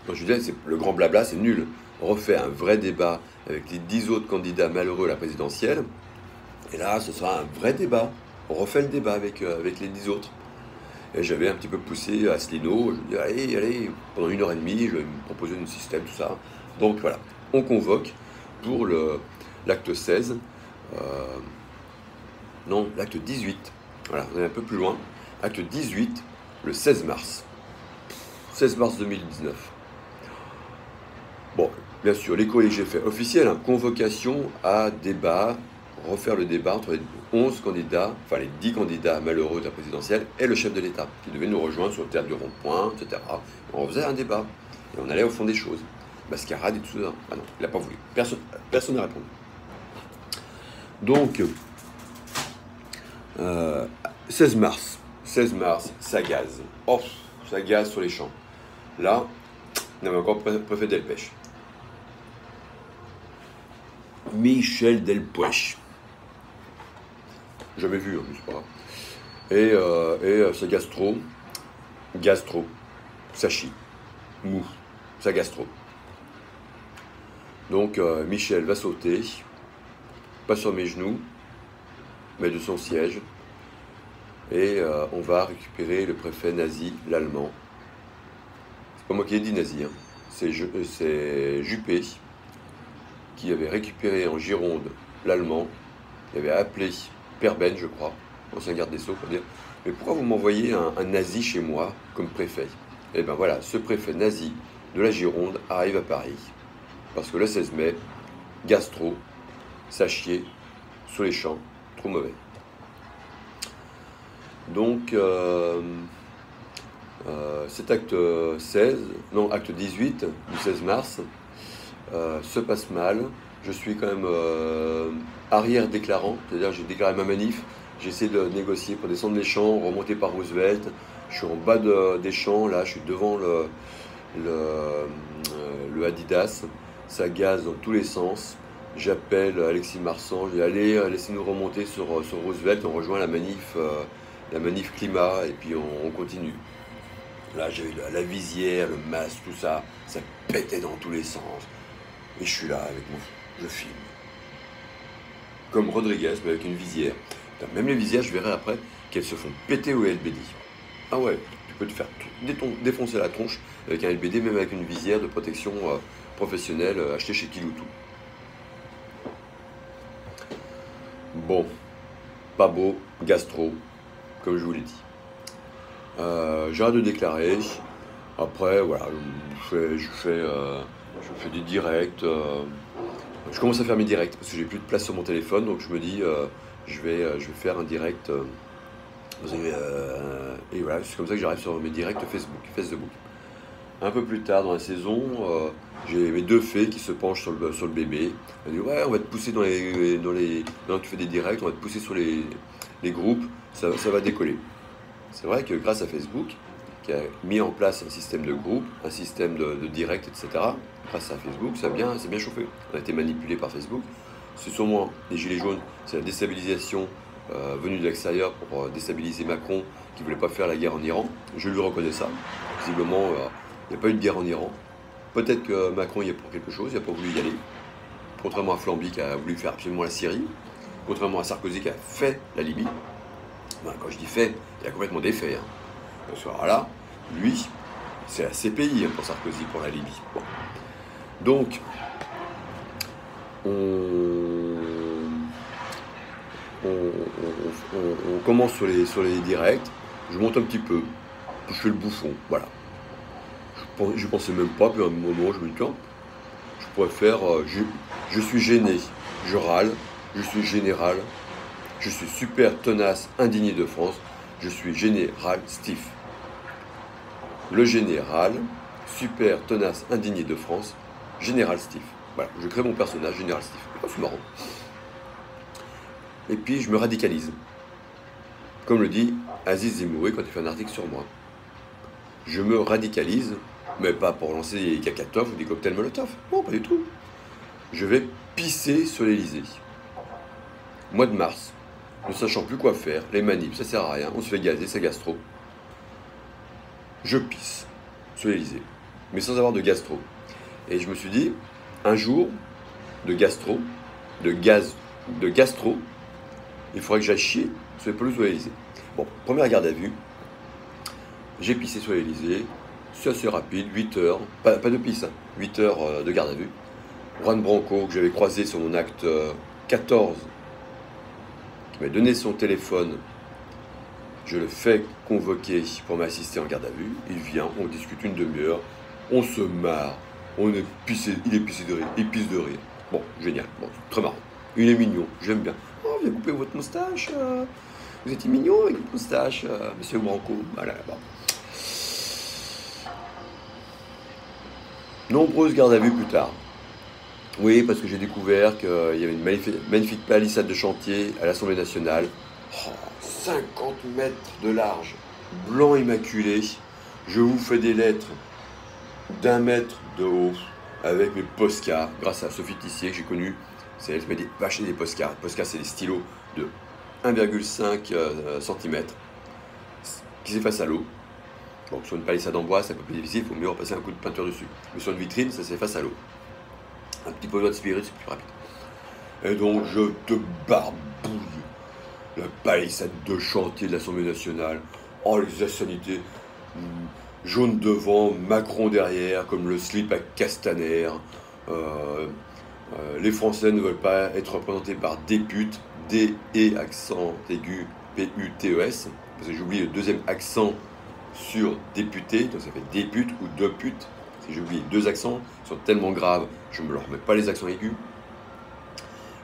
Quand je disais, le grand blabla, c'est nul. On refait un vrai débat avec les 10 autres candidats malheureux à la présidentielle. Et là, ce sera un vrai débat. On refait le débat avec les 10 autres. Et j'avais un petit peu poussé Asselineau. Je lui ai dit, allez, pendant 1h30, je vais me proposer un système, tout ça. Donc voilà, on convoque pour l'acte 16. Non, l'acte 18. Voilà, on est un peu plus loin. Acte 18, le 16 mars. 16 mars 2019. Bon, bien sûr, l'écho j'ai fait officiel, hein, convocation à débat, refaire le débat entre les 11 candidats, enfin les 10 candidats malheureux de la présidentielle et le chef de l'État, qui devait nous rejoindre sur le théâtre du Rond-Point, etc. On faisait un débat, et on allait au fond des choses. Mascarade et tout ça. Ah non, il n'a pas voulu. Personne n'a répondu. Donc, 16 mars, ça gaze. Oh, ça gaze sur les champs. Là, on avait encore préfet Delpech. Michel Delpech. Jamais vu, hein, c'est pas grave. Et ça gastro, ça chie, mou, ça gastro. Donc Michel va sauter, pas sur mes genoux, mais de son siège, et on va récupérer le préfet nazi, l'allemand. C'est pas moi qui ai dit nazi, hein. C'est Juppé qui avait récupéré en Gironde l'allemand, il avait appelé Perben, je crois, ancien garde des Sceaux, pour dire « Mais pourquoi vous m'envoyez un nazi chez moi comme préfet ?» Et bien voilà, ce préfet nazi de la Gironde arrive à Paris. Parce que le 16 mai, gastro, ça chier, sous les champs, trop mauvais. Donc, cet acte 18 du 16 mars se passe mal. Je suis quand même arrière-déclarant, c'est-à-dire j'ai déclaré ma manif, j'essaie de négocier pour descendre les champs, remonter par Roosevelt. Je suis en bas des champs, là, je suis devant le Adidas, ça gaze dans tous les sens. J'appelle Alexis Marsan, je dis allez, laissez-nous remonter sur Roosevelt, on rejoint la manif climat, et puis on continue. Là, j'avais la visière, le masque, tout ça, ça pétait dans tous les sens. Et je suis là avec moi, je filme. Comme Rodriguez, mais avec une visière. Même les visières, je verrai après qu'elles se font péter au LBD. Ah ouais, tu peux te faire défoncer la tronche avec un LBD, même avec une visière de protection professionnelle achetée chez Kiloutou. Bon, pas beau, gastro, comme je vous l'ai dit. J'arrête de déclarer. Après, voilà, je fais des directs. Je commence à faire mes directs parce que j'ai plus de place sur mon téléphone, donc je me dis, je vais faire un direct. Et voilà, c'est comme ça que j'arrive sur mes directs Facebook. Un peu plus tard dans la saison, j'ai mes 2 fées qui se penchent sur le bébé. Elles disent ouais, on va te pousser maintenant que tu fais des directs, on va te pousser sur les groupes, ça va décoller. C'est vrai que grâce à Facebook, qui a mis en place un système de groupe, un système de direct, etc., grâce à Facebook, c'est bien chauffé. On a été manipulé par Facebook. C'est sûrement les gilets jaunes, c'est la déstabilisation venue de l'extérieur pour déstabiliser Macron, qui ne voulait pas faire la guerre en Iran. Je lui reconnais ça. Visiblement, il n'y a pas eu de guerre en Iran. Peut-être que Macron y est pour quelque chose, il n'a pas voulu y aller. Contrairement à Flamby qui a voulu faire absolument la Syrie. Contrairement à Sarkozy qui a fait la Libye. Ben, quand je dis fait, il a complètement défait. Hein. Parce que alors là, lui, c'est la CPI pour Sarkozy, pour la Libye. Bon. Donc, on commence sur les directs. Je monte un petit peu. Je fais le bouffon. Voilà. Je pensais même pas, puis à un moment, je me dis, tiens, je pourrais faire, je suis gêné, je râle, je suis général, je suis super tenace, indigné de France, je suis général Steve. Le général, super tenace, indigné de France, général Steve. Voilà, je crée mon personnage, général Steve. Oh, c'est marrant. Et puis, je me radicalise. Comme le dit Aziz Zemouri quand il fait un article sur moi. Je me radicalise, mais pas pour lancer des cacatoffs ou des cocktails Molotov. Non, pas du tout. Je vais pisser sur l'Élysée. Mois de mars. ne sachant plus quoi faire, les manips, ça sert à rien, on se fait gazer, c'est gastro. Je pisse sur l'Elysée, mais sans avoir de gastro. Et je me suis dit, un jour, de gastro, de gastro, il faudrait que j'aille chier sur les pelouses de l'Elysée. Bon, première garde à vue, j'ai pissé sur l'Elysée, c'est assez rapide, 8 heures, pas de pisse, hein, 8 heures de garde à vue. Juan Branco, que j'avais croisé sur mon acte 14, qui m'a donné son téléphone, je le fais convoquer pour m'assister en garde à vue, il vient, on discute une demi-heure, on se marre, il est pissé de rire, il pisse de rire. Bon, génial, bon, très marrant. Il est mignon, j'aime bien. Oh, vous avez coupé votre moustache, vous étiez mignon avec votre moustache, monsieur Branco. Voilà, bon. Nombreuses gardes à vue plus tard. Oui, parce que j'ai découvert qu'il y avait une magnifique palissade de chantier à l'Assemblée nationale. Oh, 50 mètres de large, blanc immaculé. Je vous fais des lettres d'1 mètre de haut avec mes Posca, grâce à Sophie Tissier que j'ai connue. C'est elle qui m'a dit va acheter des Posca. Posca, c'est des stylos de 1,5 cm qui s'effacent à l'eau. Donc sur une palissade en bois, c'est un peu plus difficile, il faut mieux repasser un coup de peinture dessus. Mais sur une vitrine, ça s'efface à l'eau. Un petit peu d'eau de spirit, c'est plus rapide. Et donc je te barbouille la palissade de chantier de l'Assemblée nationale. Oh, les insanités. Jaune devant, Macron derrière, comme le slip à Castaner. Les Français ne veulent pas être représentés par députés, D-E accent aigu, P-U-T-E-S, parce que j'oublie le deuxième accent sur député, donc ça fait députe ou depute. Si j'oublie deux accents, ils sont tellement graves, je ne me leur remets pas les accents aigus.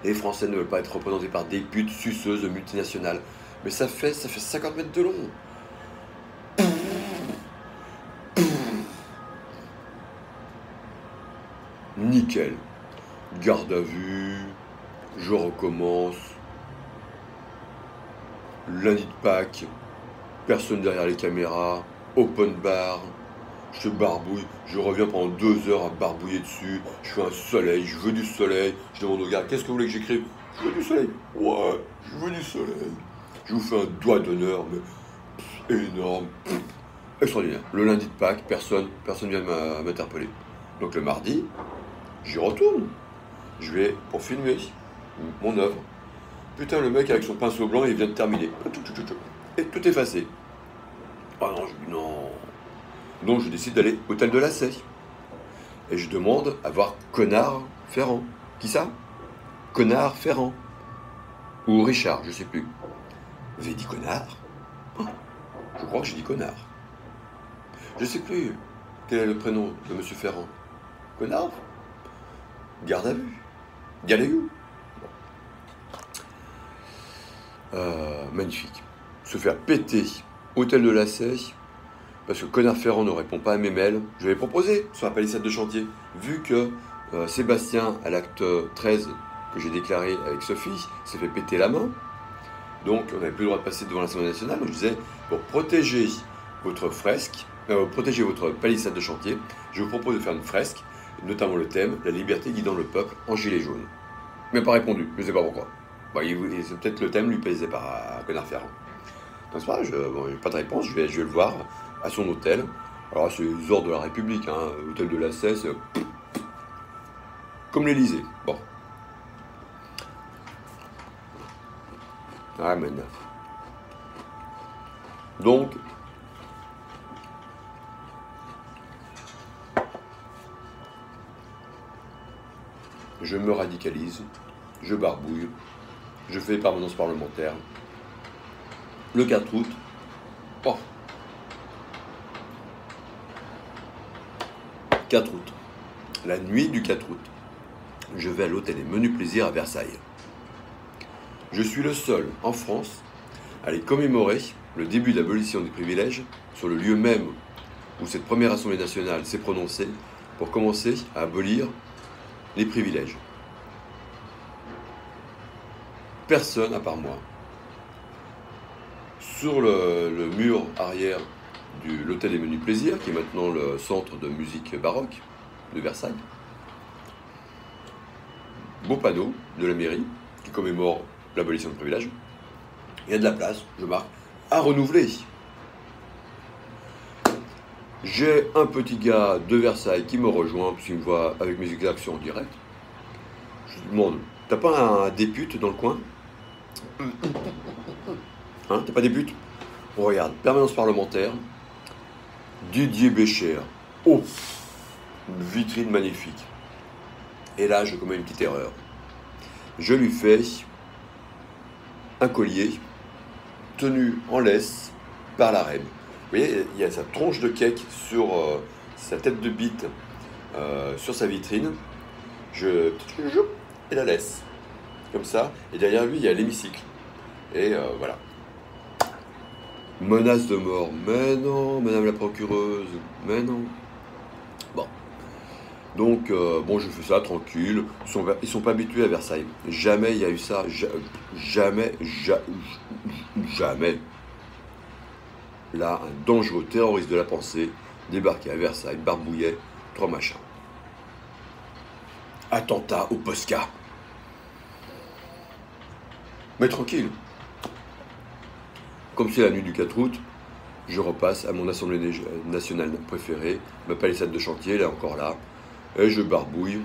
Les Français ne veulent pas être représentés par des putes suceuses multinationales. Mais ça fait 50 mètres de long. Nickel. Garde à vue. Je recommence. Lundi de Pâques. Personne derrière les caméras. Open bar. Je barbouille, je reviens pendant 2 heures à barbouiller dessus, je fais un soleil, je veux du soleil, je demande au gars, qu'est-ce que vous voulez que j'écrive? Je veux du soleil, ouais, je veux du soleil. Je vous fais un doigt d'honneur, mais énorme, extraordinaire. Le lundi de Pâques, personne vient m'interpeller. Donc le mardi, j'y retourne, je vais pour filmer mon œuvre. Putain, le mec avec son pinceau blanc, il vient de terminer, et tout effacé. Ah non, je dis non. Donc je décide d'aller au Hôtel de la Sey. Et je demande à voir Connard Ferrand. Qui ça? Connard Ferrand. Ou Richard, je sais plus. Vous avez dit Connard? Oh, je crois que j'ai dit Connard. Je sais plus quel est le prénom de Monsieur Ferrand. Connard? Garde à vue. Galéou. Magnifique. Se faire péter Hôtel de la Sey. Parce que Connard Ferrand ne répond pas à mes mails, je vais proposer sur la palissade de chantier. Vu que Sébastien, à l'acte 13 que j'ai déclaré avec Sophie, s'est fait péter la main, donc on n'avait plus le droit de passer devant l'Assemblée nationale. Donc je disais, pour protéger votre fresque, protéger votre palissade de chantier, je vous propose de faire une fresque, notamment le thème, la liberté guidant le peuple en gilet jaune. Il m'a pas répondu, je ne sais pas pourquoi. Bon, c'est peut-être le thème lui plaisait pas à Connard Ferrand. Donc c'est pas, j'ai pas de réponse, je vais le voir à son hôtel. Alors c'est les ordres de la République, hein, hôtel de la Cesse, comme l'Élysée. Bon. Ah, maintenant. Donc, je me radicalise, je barbouille, je fais permanence parlementaire. Le 4 août, oh, 4 août, la nuit du 4 août, je vais à l'hôtel des Menus Plaisirs à Versailles. Je suis le seul en France à aller commémorer le début de l'abolition des privilèges sur le lieu même où cette première Assemblée nationale s'est prononcée pour commencer à abolir les privilèges. Personne à part moi. Sur le mur arrière de l'hôtel des Menus Plaisirs, qui est maintenant le centre de musique baroque de Versailles, beau panneau de la mairie qui commémore l'abolition de privilèges. Il y a de la place, je marque, à renouveler. J'ai un petit gars de Versailles qui me rejoint, puisqu'il me voit avec mes exactions en direct. Je lui demande, t'as pas un député dans le coin? Hein, t'as pas des buts? On regarde, permanence parlementaire, Didier Bécher. Oh, une vitrine magnifique. Et là, je commets une petite erreur. Je lui fais un collier tenu en laisse par la reine. Vous voyez, il y a sa tronche de cake sur sa tête de bite, sur sa vitrine. Et la laisse. Comme ça. Et derrière lui, il y a l'hémicycle. Et voilà. Menace de mort. Mais non, madame la procureuse. Mais non. Bon. Donc, bon, je fais ça tranquille. Ils sont pas habitués à Versailles. Jamais il y a eu ça. Jamais. Là, un dangereux terroriste de la pensée débarquait à Versailles, barbouillait, 3 machins. Attentat au Posca. Mais tranquille. Comme c'est la nuit du 4 août, je repasse à mon assemblée nationale préférée, ma palissade de chantier, elle est encore là, et je barbouille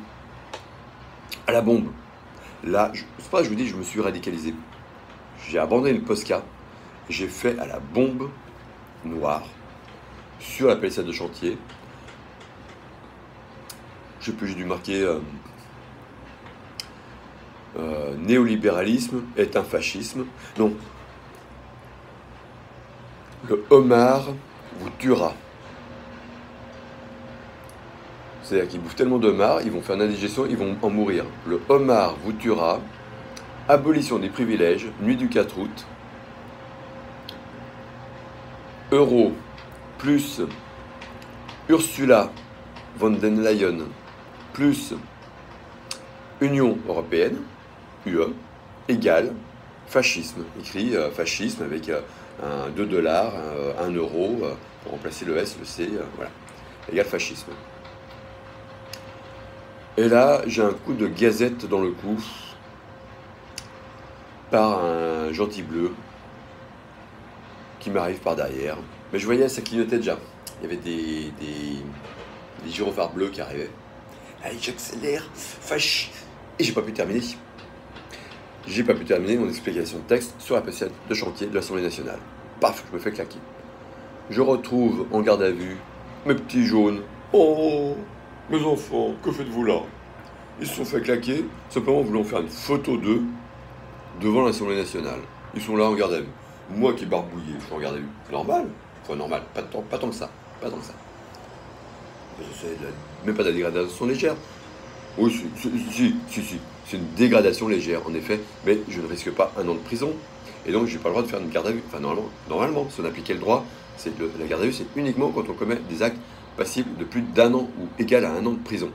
à la bombe. Là, c'est pas, je vous dis, je me suis radicalisé. J'ai abandonné le Posca, j'ai fait à la bombe noire sur la palissade de chantier. Je sais plus, j'ai dû marquer néolibéralisme est un fascisme. Non. Le homard vous tuera. C'est-à-dire qu'ils bouffent tellement de homards, ils vont faire une indigestion, ils vont en mourir. Le homard vous tuera. Abolition des privilèges, nuit du 4 août. Euro plus Ursula von der Leyen plus Union européenne, UE, égale fascisme. Écrit fascisme avec un 2 $, 1 euro pour remplacer le S, le C, voilà. Égale fascisme. Et là, j'ai un coup de gazette dans le cou par un gentil bleu qui m'arrive par derrière. Mais je voyais, ça clignotait déjà. Il y avait des gyrophares bleus qui arrivaient. Allez, j'accélère, fâche. Et j'ai pas pu terminer. J'ai pas pu terminer mon explication de texte sur la palissade de chantier de l'Assemblée nationale. Paf, je me fais claquer. Je retrouve en garde à vue mes petits jaunes. Oh, mes enfants, que faites-vous là? Ils se sont fait claquer, simplement en voulant faire une photo d'eux devant l'Assemblée nationale. Ils sont là en garde à vue. Moi qui barbouillais, je suis en garde à vue. Normal? Enfin, normal, pas tant que ça. Pas tant que ça. Même pas de la dégradation légère. Oui, si. C'est une dégradation légère, en effet, mais je ne risque pas 1 an de prison. Et donc, j'ai pas le droit de faire une garde à vue. Enfin, normalement, si on appliquait le droit, la garde à vue, c'est uniquement quand on commet des actes passibles de plus d'1 an ou égal à 1 an de prison.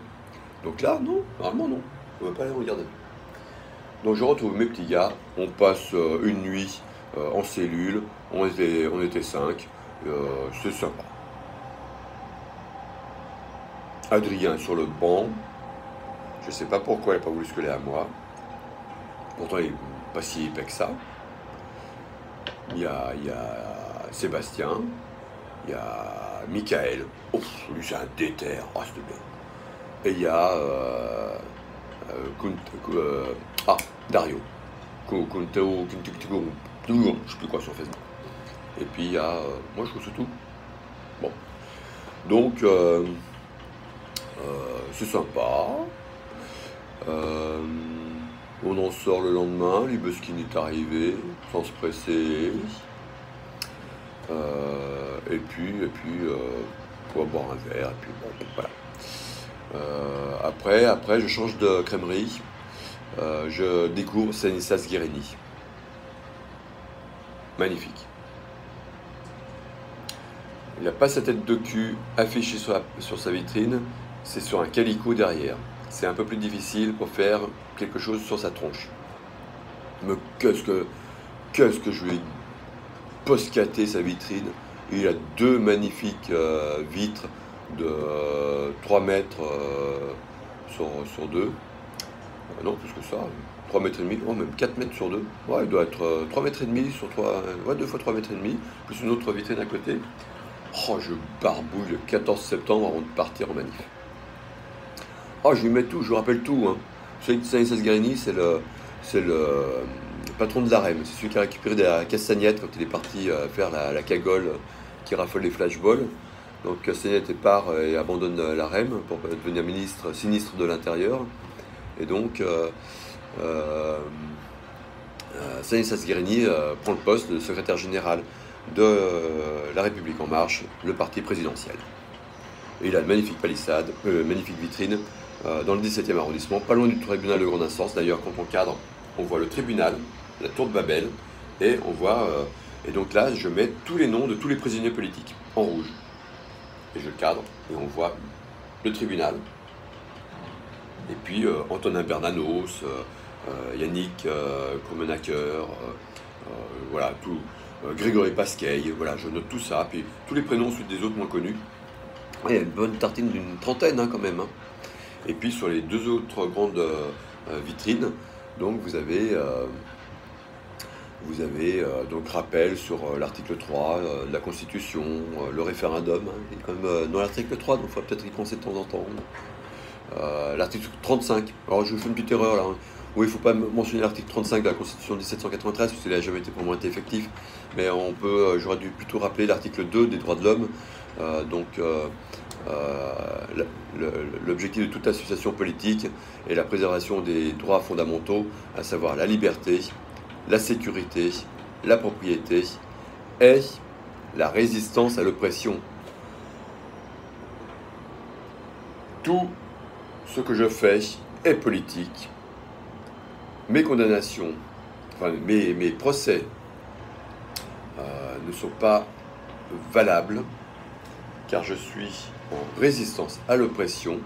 Donc là, non, normalement, non. On ne va pas aller en garde à vue. Donc, je retrouve mes petits gars. On passe une nuit en cellule. On était 5. C'est sympa. Adrien sur le banc. Je ne sais pas pourquoi il n'a pas voulu se coller à moi. Pourtant, il n'est pas si épais que ça. Il y a Sébastien. Il y a Michael. Oh, lui, c'est un déter. Oh, s'il te plaît. Et il y a Dario. Je ne sais plus quoi sur Facebook. Et puis il y a. Moi, je trouve c'est tout. Bon. Donc, c'est sympa. On en sort le lendemain, Libeskin est arrivé, sans se presser. Et puis, on va boire un verre, et puis bon, voilà. Après, je change de crèmerie. Je découvre Stanislas Guérini. Magnifique. Il n'a pas sa tête de cul affichée sur sa vitrine, c'est sur un calicot derrière. C'est un peu plus difficile pour faire quelque chose sur sa tronche. Mais qu'est-ce que je lui ai postcaté sa vitrine. Il a 2 magnifiques vitres de 3 mètres sur 2. Non, plus que ça. 3 mètres et demi, oh, même 4 mètres sur 2. Ouais, il doit être 3 mètres et demi sur 3, ouais, 2 fois 3 mètres et demi, plus une autre vitrine à côté. Oh, je barbouille le 14 septembre avant de partir en manif. Oh, je lui mets tout, je vous rappelle tout, hein. Stanislas Guerini, c'est le patron de l'AREM. C'est celui qui a récupéré de la Castagnette quand il est parti faire la cagole qui raffole les flashballs. Donc Castagnette part et abandonne l'AREM pour devenir sinistre de l'Intérieur. Et donc Stanislas Guerini prend le poste de secrétaire général de La République En Marche, le parti présidentiel. Et il a une magnifique palissade, magnifique vitrine dans le 17e arrondissement, pas loin du tribunal de grande instance. D'ailleurs, quand on cadre, on voit le tribunal, la tour de Babel, et on voit... et donc là, je mets tous les noms de tous les prisonniers politiques en rouge. Et je cadre, et on voit le tribunal. Et puis Antonin Bernanos, Yannick Krummenacher, voilà, tout, Grégory Pasquet, voilà, je note tout ça. Puis tous les prénoms ensuite des autres moins connus. Il y a une bonne tartine d'une trentaine hein, quand même. Hein. Et puis sur les deux autres grandes vitrines, donc vous avez donc rappel sur l'article 3 de la Constitution, le référendum, hein, il est quand même dans l'article 3, donc il faudra peut-être y penser de temps en temps. L'article 35, alors je fais une petite erreur là, hein. Oui, il ne faut pas mentionner l'article 35 de la Constitution de 1793, parce qu'il n'a jamais été pour moi été effectif, mais on peut, j'aurais dû plutôt rappeler l'article 2 des droits de l'homme, l'objectif de toute association politique est la préservation des droits fondamentaux, à savoir la liberté, la sécurité, la propriété et la résistance à l'oppression. Tout ce que je fais est politique. Mes condamnations, enfin mes procès ne sont pas valables car je suis en résistance à l'oppression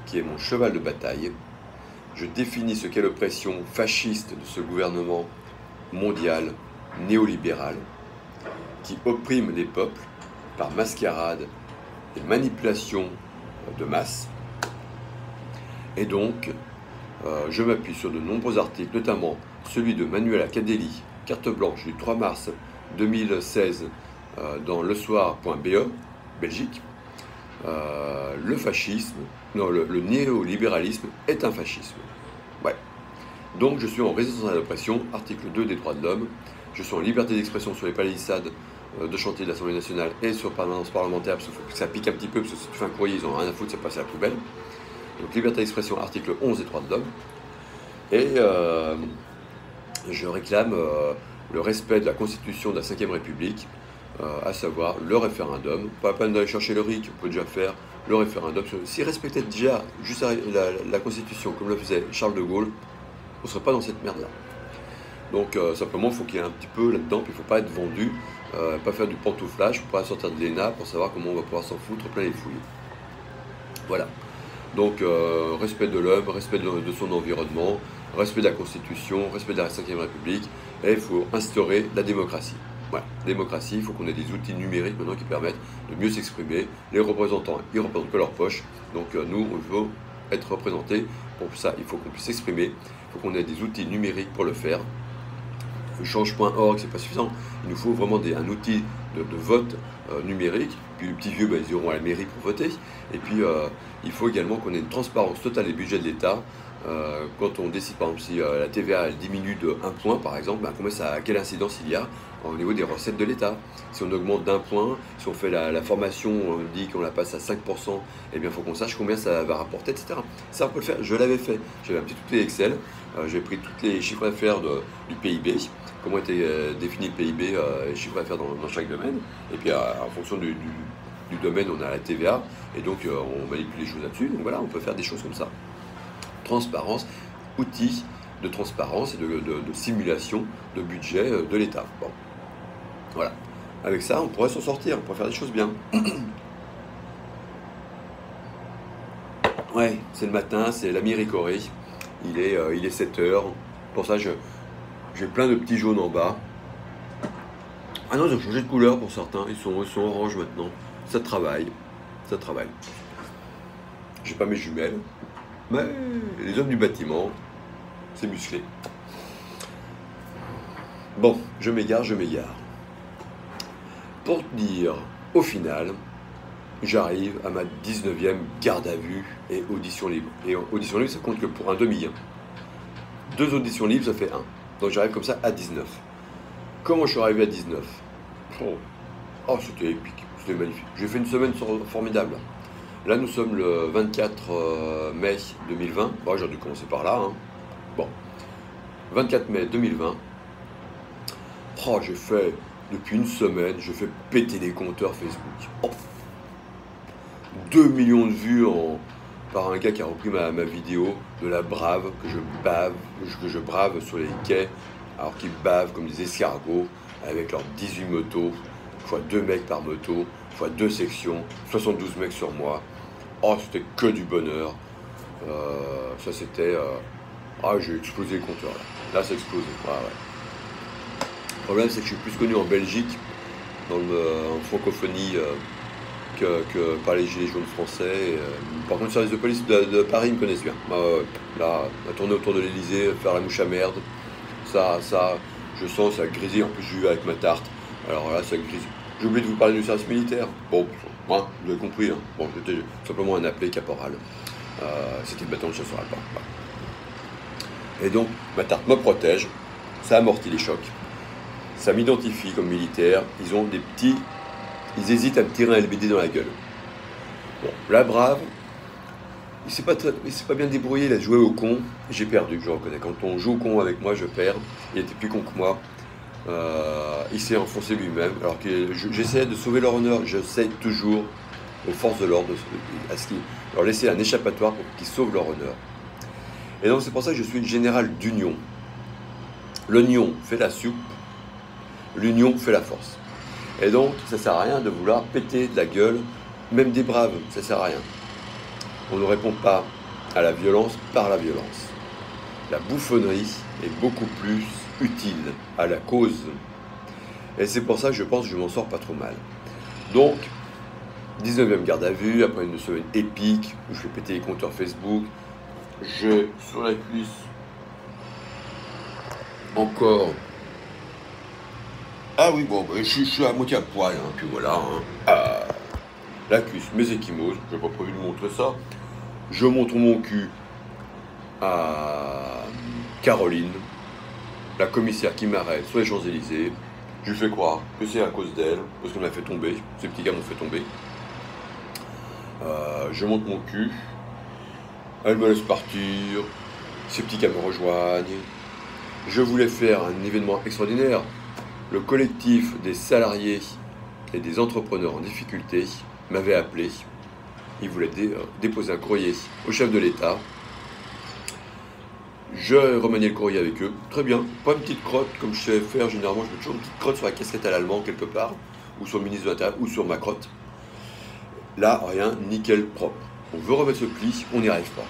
qui est mon cheval de bataille. Je définis ce qu'est l'oppression fasciste de ce gouvernement mondial néolibéral qui opprime les peuples par mascarade et manipulation de masse. Et donc, je m'appuie sur de nombreux articles, notamment celui de Manuel Acadélie, carte blanche du 3 mars 2016 dans lesoir.be, Belgique. Le fascisme, non, le néolibéralisme est un fascisme. Ouais. Donc je suis en résistance à l'oppression, article 2 des droits de l'homme. Je suis en liberté d'expression sur les palissades de chantier de l'Assemblée nationale et sur permanence parlementaire, parce que ça pique un petit peu, parce que si tu fais un courrier, ils ont rien à foutre, c'est passé à la poubelle. Donc liberté d'expression, article 11 des droits de l'homme. Et je réclame le respect de la Constitution de la Ve République, à savoir le référendum. Pas la peine d'aller chercher le RIC, on peut déjà faire le référendum. S'il respectait déjà juste la Constitution, comme le faisait Charles de Gaulle, on ne serait pas dans cette merde-là. Donc simplement, il faut qu'il y ait un petit peu là-dedans, puis il ne faut pas être vendu, pas faire du pantouflage, il ne faut pas sortir de l'ENA pour savoir comment on va pouvoir s'en foutre plein les fouilles. Voilà. Donc respect de l'homme, respect de son environnement, respect de la Constitution, respect de la Ve République, et il faut instaurer la démocratie. Voilà, démocratie, il faut qu'on ait des outils numériques maintenant qui permettent de mieux s'exprimer. Les représentants, ils ne représentent que leur poche, donc nous, on veut être représentés. Pour ça, il faut qu'on puisse s'exprimer, il faut qu'on ait des outils numériques pour le faire. Change.org, c'est pas suffisant, il nous faut vraiment un outil de vote numérique. Puis les petits vieux, ils iront à la mairie pour voter. Et puis il faut également qu'on ait une transparence totale des budgets de l'État. Quand on décide par exemple si la TVA elle diminue de 1 point par exemple, quelle incidence il y a au niveau des recettes de l'État. Si on augmente d'1 point, si on fait la formation, on dit qu'on la passe à 5%, eh bien il faut qu'on sache combien ça va rapporter, etc. Ça on peut le faire, je l'avais fait. J'avais un petit outil Excel, j'ai pris tous les chiffres d'affaires du PIB, comment était défini le PIB, les chiffres d'affaires dans chaque domaine, et puis en fonction du domaine on a la TVA, et donc on manipule les choses là-dessus, donc voilà, on peut faire des choses comme ça. Transparence, outils de transparence et de simulation de budget de l'État. Bon, voilà. Avec ça, on pourrait s'en sortir, on pourrait faire des choses bien. Ouais, c'est le matin, c'est l'ami Ricoré. Il est 7h. Pour ça, j'ai plein de petits jaunes en bas. Ah non, ils ont changé de couleur pour certains. Ils sont orange maintenant. Ça travaille. Ça travaille. J'ai pas mes jumelles. Mais les hommes du bâtiment c'est musclé. Bon, je m'égare. Pour te dire, au final, j'arrive à ma 19e garde à vue et audition libre. Et audition libre, ça compte que pour un demi. Hein. 2 auditions libres, ça fait 1. Donc j'arrive comme ça à 19. Comment je suis arrivé à 19 ? Oh, c'était épique, c'était magnifique. J'ai fait une semaine formidable. Là, nous sommes le 24 mai 2020. Bon, j'aurais dû commencer par là. Hein. Bon, 24 mai 2020. Oh, j'ai fait, depuis une semaine, je fais péter les compteurs Facebook. Oh. 2 millions de vues par un gars qui a repris ma vidéo de la brave, que je brave sur les quais, alors qu'ils bavent comme des escargots, avec leurs 18 motos, fois 2 mecs par moto, fois 2 sections, 72 mecs sur moi. Oh, c'était que du bonheur. Ça, c'était... j'ai explosé les compteurs, là. Là, ça a explosé. Ouais. Le problème, c'est que je suis plus connu en Belgique, en francophonie, que par les gilets jaunes français. Par contre, le service de police de Paris me connaissent bien. Là, à tourner autour de l'Elysée, faire la mouche à merde, ça, je sens, ça grésille. En plus, j'ai eu avec ma tarte. Alors là, ça grésille. J'ai oublié de vous parler du service militaire. Bon, vous avez compris. Hein. Bon, j'étais simplement un appelé caporal. C'était le bâton de chasseur alpin. Et donc, ma tarte me protège. Ça amortit les chocs. Ça m'identifie comme militaire. Ils hésitent à me tirer un LBD dans la gueule. Bon, la brave, il s'est pas bien débrouillé, il a joué au con. J'ai perdu, je reconnais. Quand on joue au con avec moi, je perds. Il était plus con que moi. Il s'est enfoncé lui-même. Alors que j'essaie de sauver leur honneur. J'essaie toujours, aux forces de l'ordre, leur laisser un échappatoire pour qu'ils sauvent leur honneur. Et donc c'est pour ça que je suis général d'union. L'oignon fait la soupe, l'union fait la force. Et donc, ça ne sert à rien de vouloir péter de la gueule, même des braves, ça ne sert à rien. On ne répond pas à la violence par la violence. La bouffonnerie est beaucoup plus utile à la cause. Et c'est pour ça que je pense que je m'en sors pas trop mal. Donc, 19e garde à vue, après une semaine épique, où je fais péter les compteurs Facebook, j'ai sur la cuisse encore... Ah oui, bon, je suis à moitié à poil, hein, puis voilà. Hein. La cuisse, mes échymoses, je n'ai pas prévu de montrer ça. Je montre mon cul à Caroline, la commissaire qui m'arrête sur les Champs-Élysées. Je lui fais croire que c'est à cause d'elle, parce qu'on m'a fait tomber, ces petits gars m'ont fait tomber. Je monte mon cul, elle me laisse partir, ces petits gars me rejoignent. Je voulais faire un événement extraordinaire. Le collectif des salariés et des entrepreneurs en difficulté m'avait appelé. Ils voulaient déposer un courrier au chef de l'État. Je remaniais le courrier avec eux. Très bien. Pas une petite crotte comme je sais faire généralement. Je mets toujours une petite crotte sur la casquette à l'allemand quelque part, ou sur le ministre de l'Intérieur, ou sur ma crotte. Là, rien, nickel, propre. On veut remettre ce pli, on n'y arrive pas.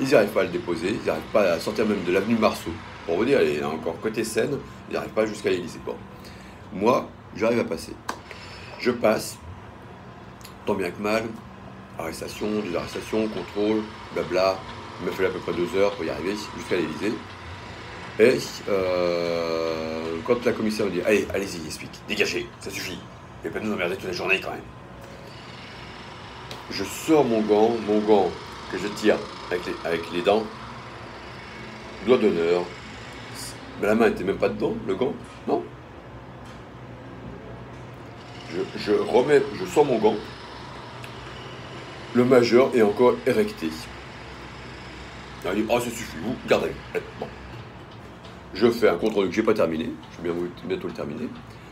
Ils n'y arrivent pas à le déposer, ils n'y arrivent pas à sortir même de l'avenue Marceau. Pour vous dire, elle est encore côté Seine, ils n'arrivent pas jusqu'à l'Élysée. Bon. Moi, j'arrive à passer. Je passe, tant bien que mal, arrestation, désarrestation, contrôle, blabla. Il m'a fallu à peu près 2 heures pour y arriver jusqu'à l'Élysée. Et quand la commissaire me dit « Allez, allez-y, explique, dégagez, ça suffit. Et pas nous emmerder toute la journée quand même. » Je sors mon gant que je tire avec les dents, doigt d'honneur. Mais la main n'était même pas dedans, le gant, non. Je sors mon gant, le majeur est encore érecté. Il dit, oh ça suffit, vous, gardez. Bon. Je fais un compte rendu que je n'ai pas terminé, je vais bientôt le terminer.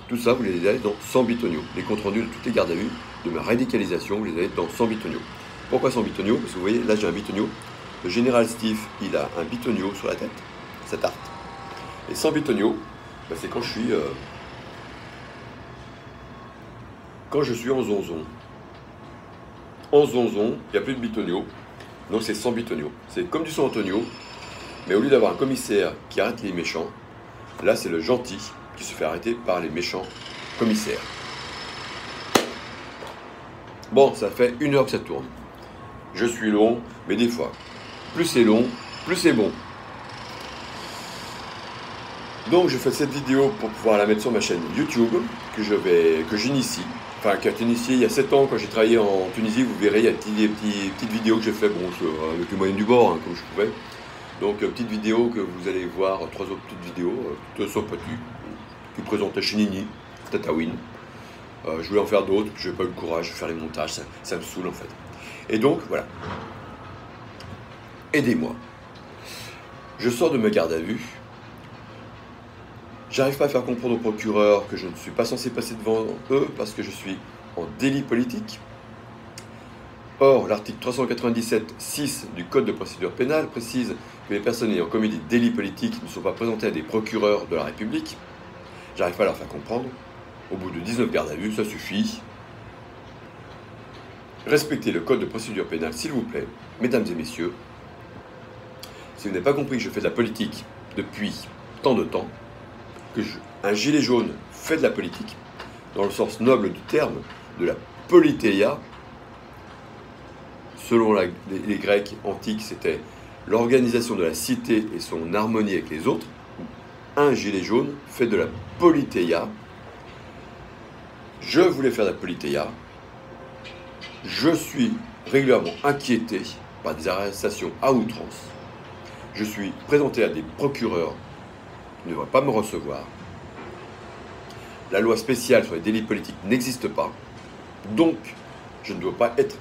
Tout ça, vous les avez dans 100 bitoniaux. Les comptes rendus de toutes les gardes à vue, de ma radicalisation, vous les avez dans 100 bitoniaux. Pourquoi 100 bitoniaux? Parce que vous voyez, là j'ai un bitonio. Le général Steve, il a un bitonio sur la tête, sa tarte. Et 100 bitoniaux, bah, c'est quand je suis en zonzon. En zonzon, il n'y a plus de bitonio, donc c'est 100 bitoniaux. C'est comme du San Antonio, mais au lieu d'avoir un commissaire qui arrête les méchants, là c'est le gentil qui se fait arrêter par les méchants commissaires. Bon, ça fait 1 heure que ça tourne. Je suis long, mais des fois, plus c'est long, plus c'est bon. Donc je fais cette vidéo pour pouvoir la mettre sur ma chaîne YouTube, que j'initie, enfin qui a été initiée il y a 7 ans quand j'ai travaillé en Tunisie. Vous verrez, il y a des petites vidéos que j'ai fait, bon, avec les moyens du bord, hein, comme je pouvais. Donc petite vidéo que vous allez voir, 3 autres petites vidéos, toutes sympathiques, qui présentaient Chinini, Tataouine. Je voulais en faire d'autres, puis je n'ai pas eu le courage de faire les montages, ça me saoule en fait. Et donc voilà, aidez-moi. Je sors de ma garde à vue. J'arrive pas à faire comprendre aux procureurs que je ne suis pas censé passer devant eux parce que je suis en délit politique. Or, l'article 397.6 du Code de procédure pénale précise que les personnes ayant commis des délits politiques ne sont pas présentées à des procureurs de la République. J'arrive pas à leur faire comprendre. Au bout de 19 gardes à vue, ça suffit. Respectez le Code de procédure pénale, s'il vous plaît, mesdames et messieurs. Si vous n'avez pas compris que je fais de la politique depuis tant de temps, un gilet jaune fait de la politique, dans le sens noble du terme, de la politeia. Selon les Grecs antiques, c'était l'organisation de la cité et son harmonie avec les autres. Un gilet jaune fait de la politeia. Je voulais faire de la politeia. Je suis régulièrement inquiété par des arrestations à outrance. Je suis présenté à des procureurs qui ne devraient pas me recevoir. La loi spéciale sur les délits politiques n'existe pas. Donc, je ne dois pas être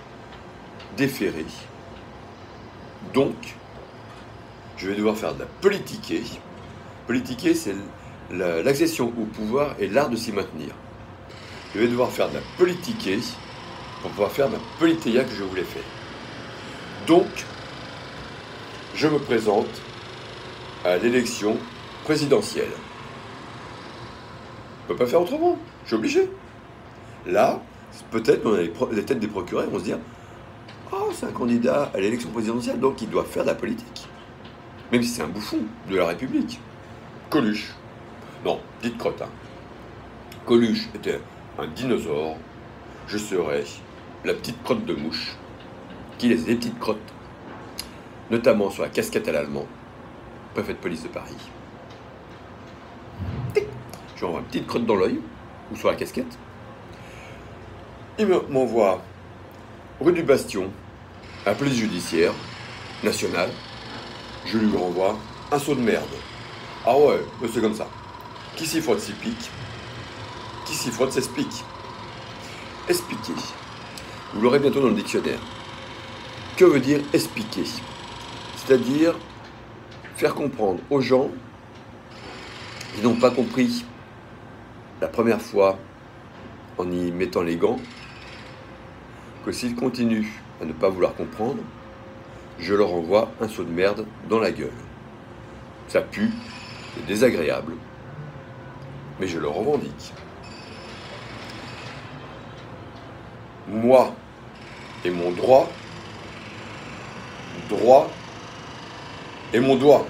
déféré. Donc, je vais devoir faire de la politiquer. Politiquer, c'est l'accession au pouvoir et l'art de s'y maintenir. Je vais devoir faire de la politiquer pour pouvoir faire de la politeia que je voulais faire. Donc, je me présente à l'élection présidentielle. Je ne peux pas faire autrement, je suis obligé. Là, peut-être qu'on a les têtes des procureurs vont se dire « Oh, c'est un candidat à l'élection présidentielle, donc il doit faire de la politique. » Même si c'est un bouffon de la République. Coluche. Non, petite crotte. Hein. Coluche était un dinosaure. Je serais la petite crotte de mouche qui laisse des petites crottes, notamment sur la casquette à l'allemand, préfet de police de Paris. Je vais avoir une petite crotte dans l'œil, ou sur la casquette. Il m'envoie rue du Bastion, à la police judiciaire nationale. Je lui renvoie un seau de merde. Ah ouais, c'est comme ça. Qui s'y frotte s'y pique. Qui s'y frotte s'explique. Expliquer. Vous l'aurez bientôt dans le dictionnaire. Que veut dire expliquer? C'est-à-dire faire comprendre aux gens qui n'ont pas compris la première fois en y mettant les gants que s'ils continuent à ne pas vouloir comprendre, je leur envoie un seau de merde dans la gueule. Ça pue, c'est désagréable, mais je le revendique. Moi et mon droit et mon doigt.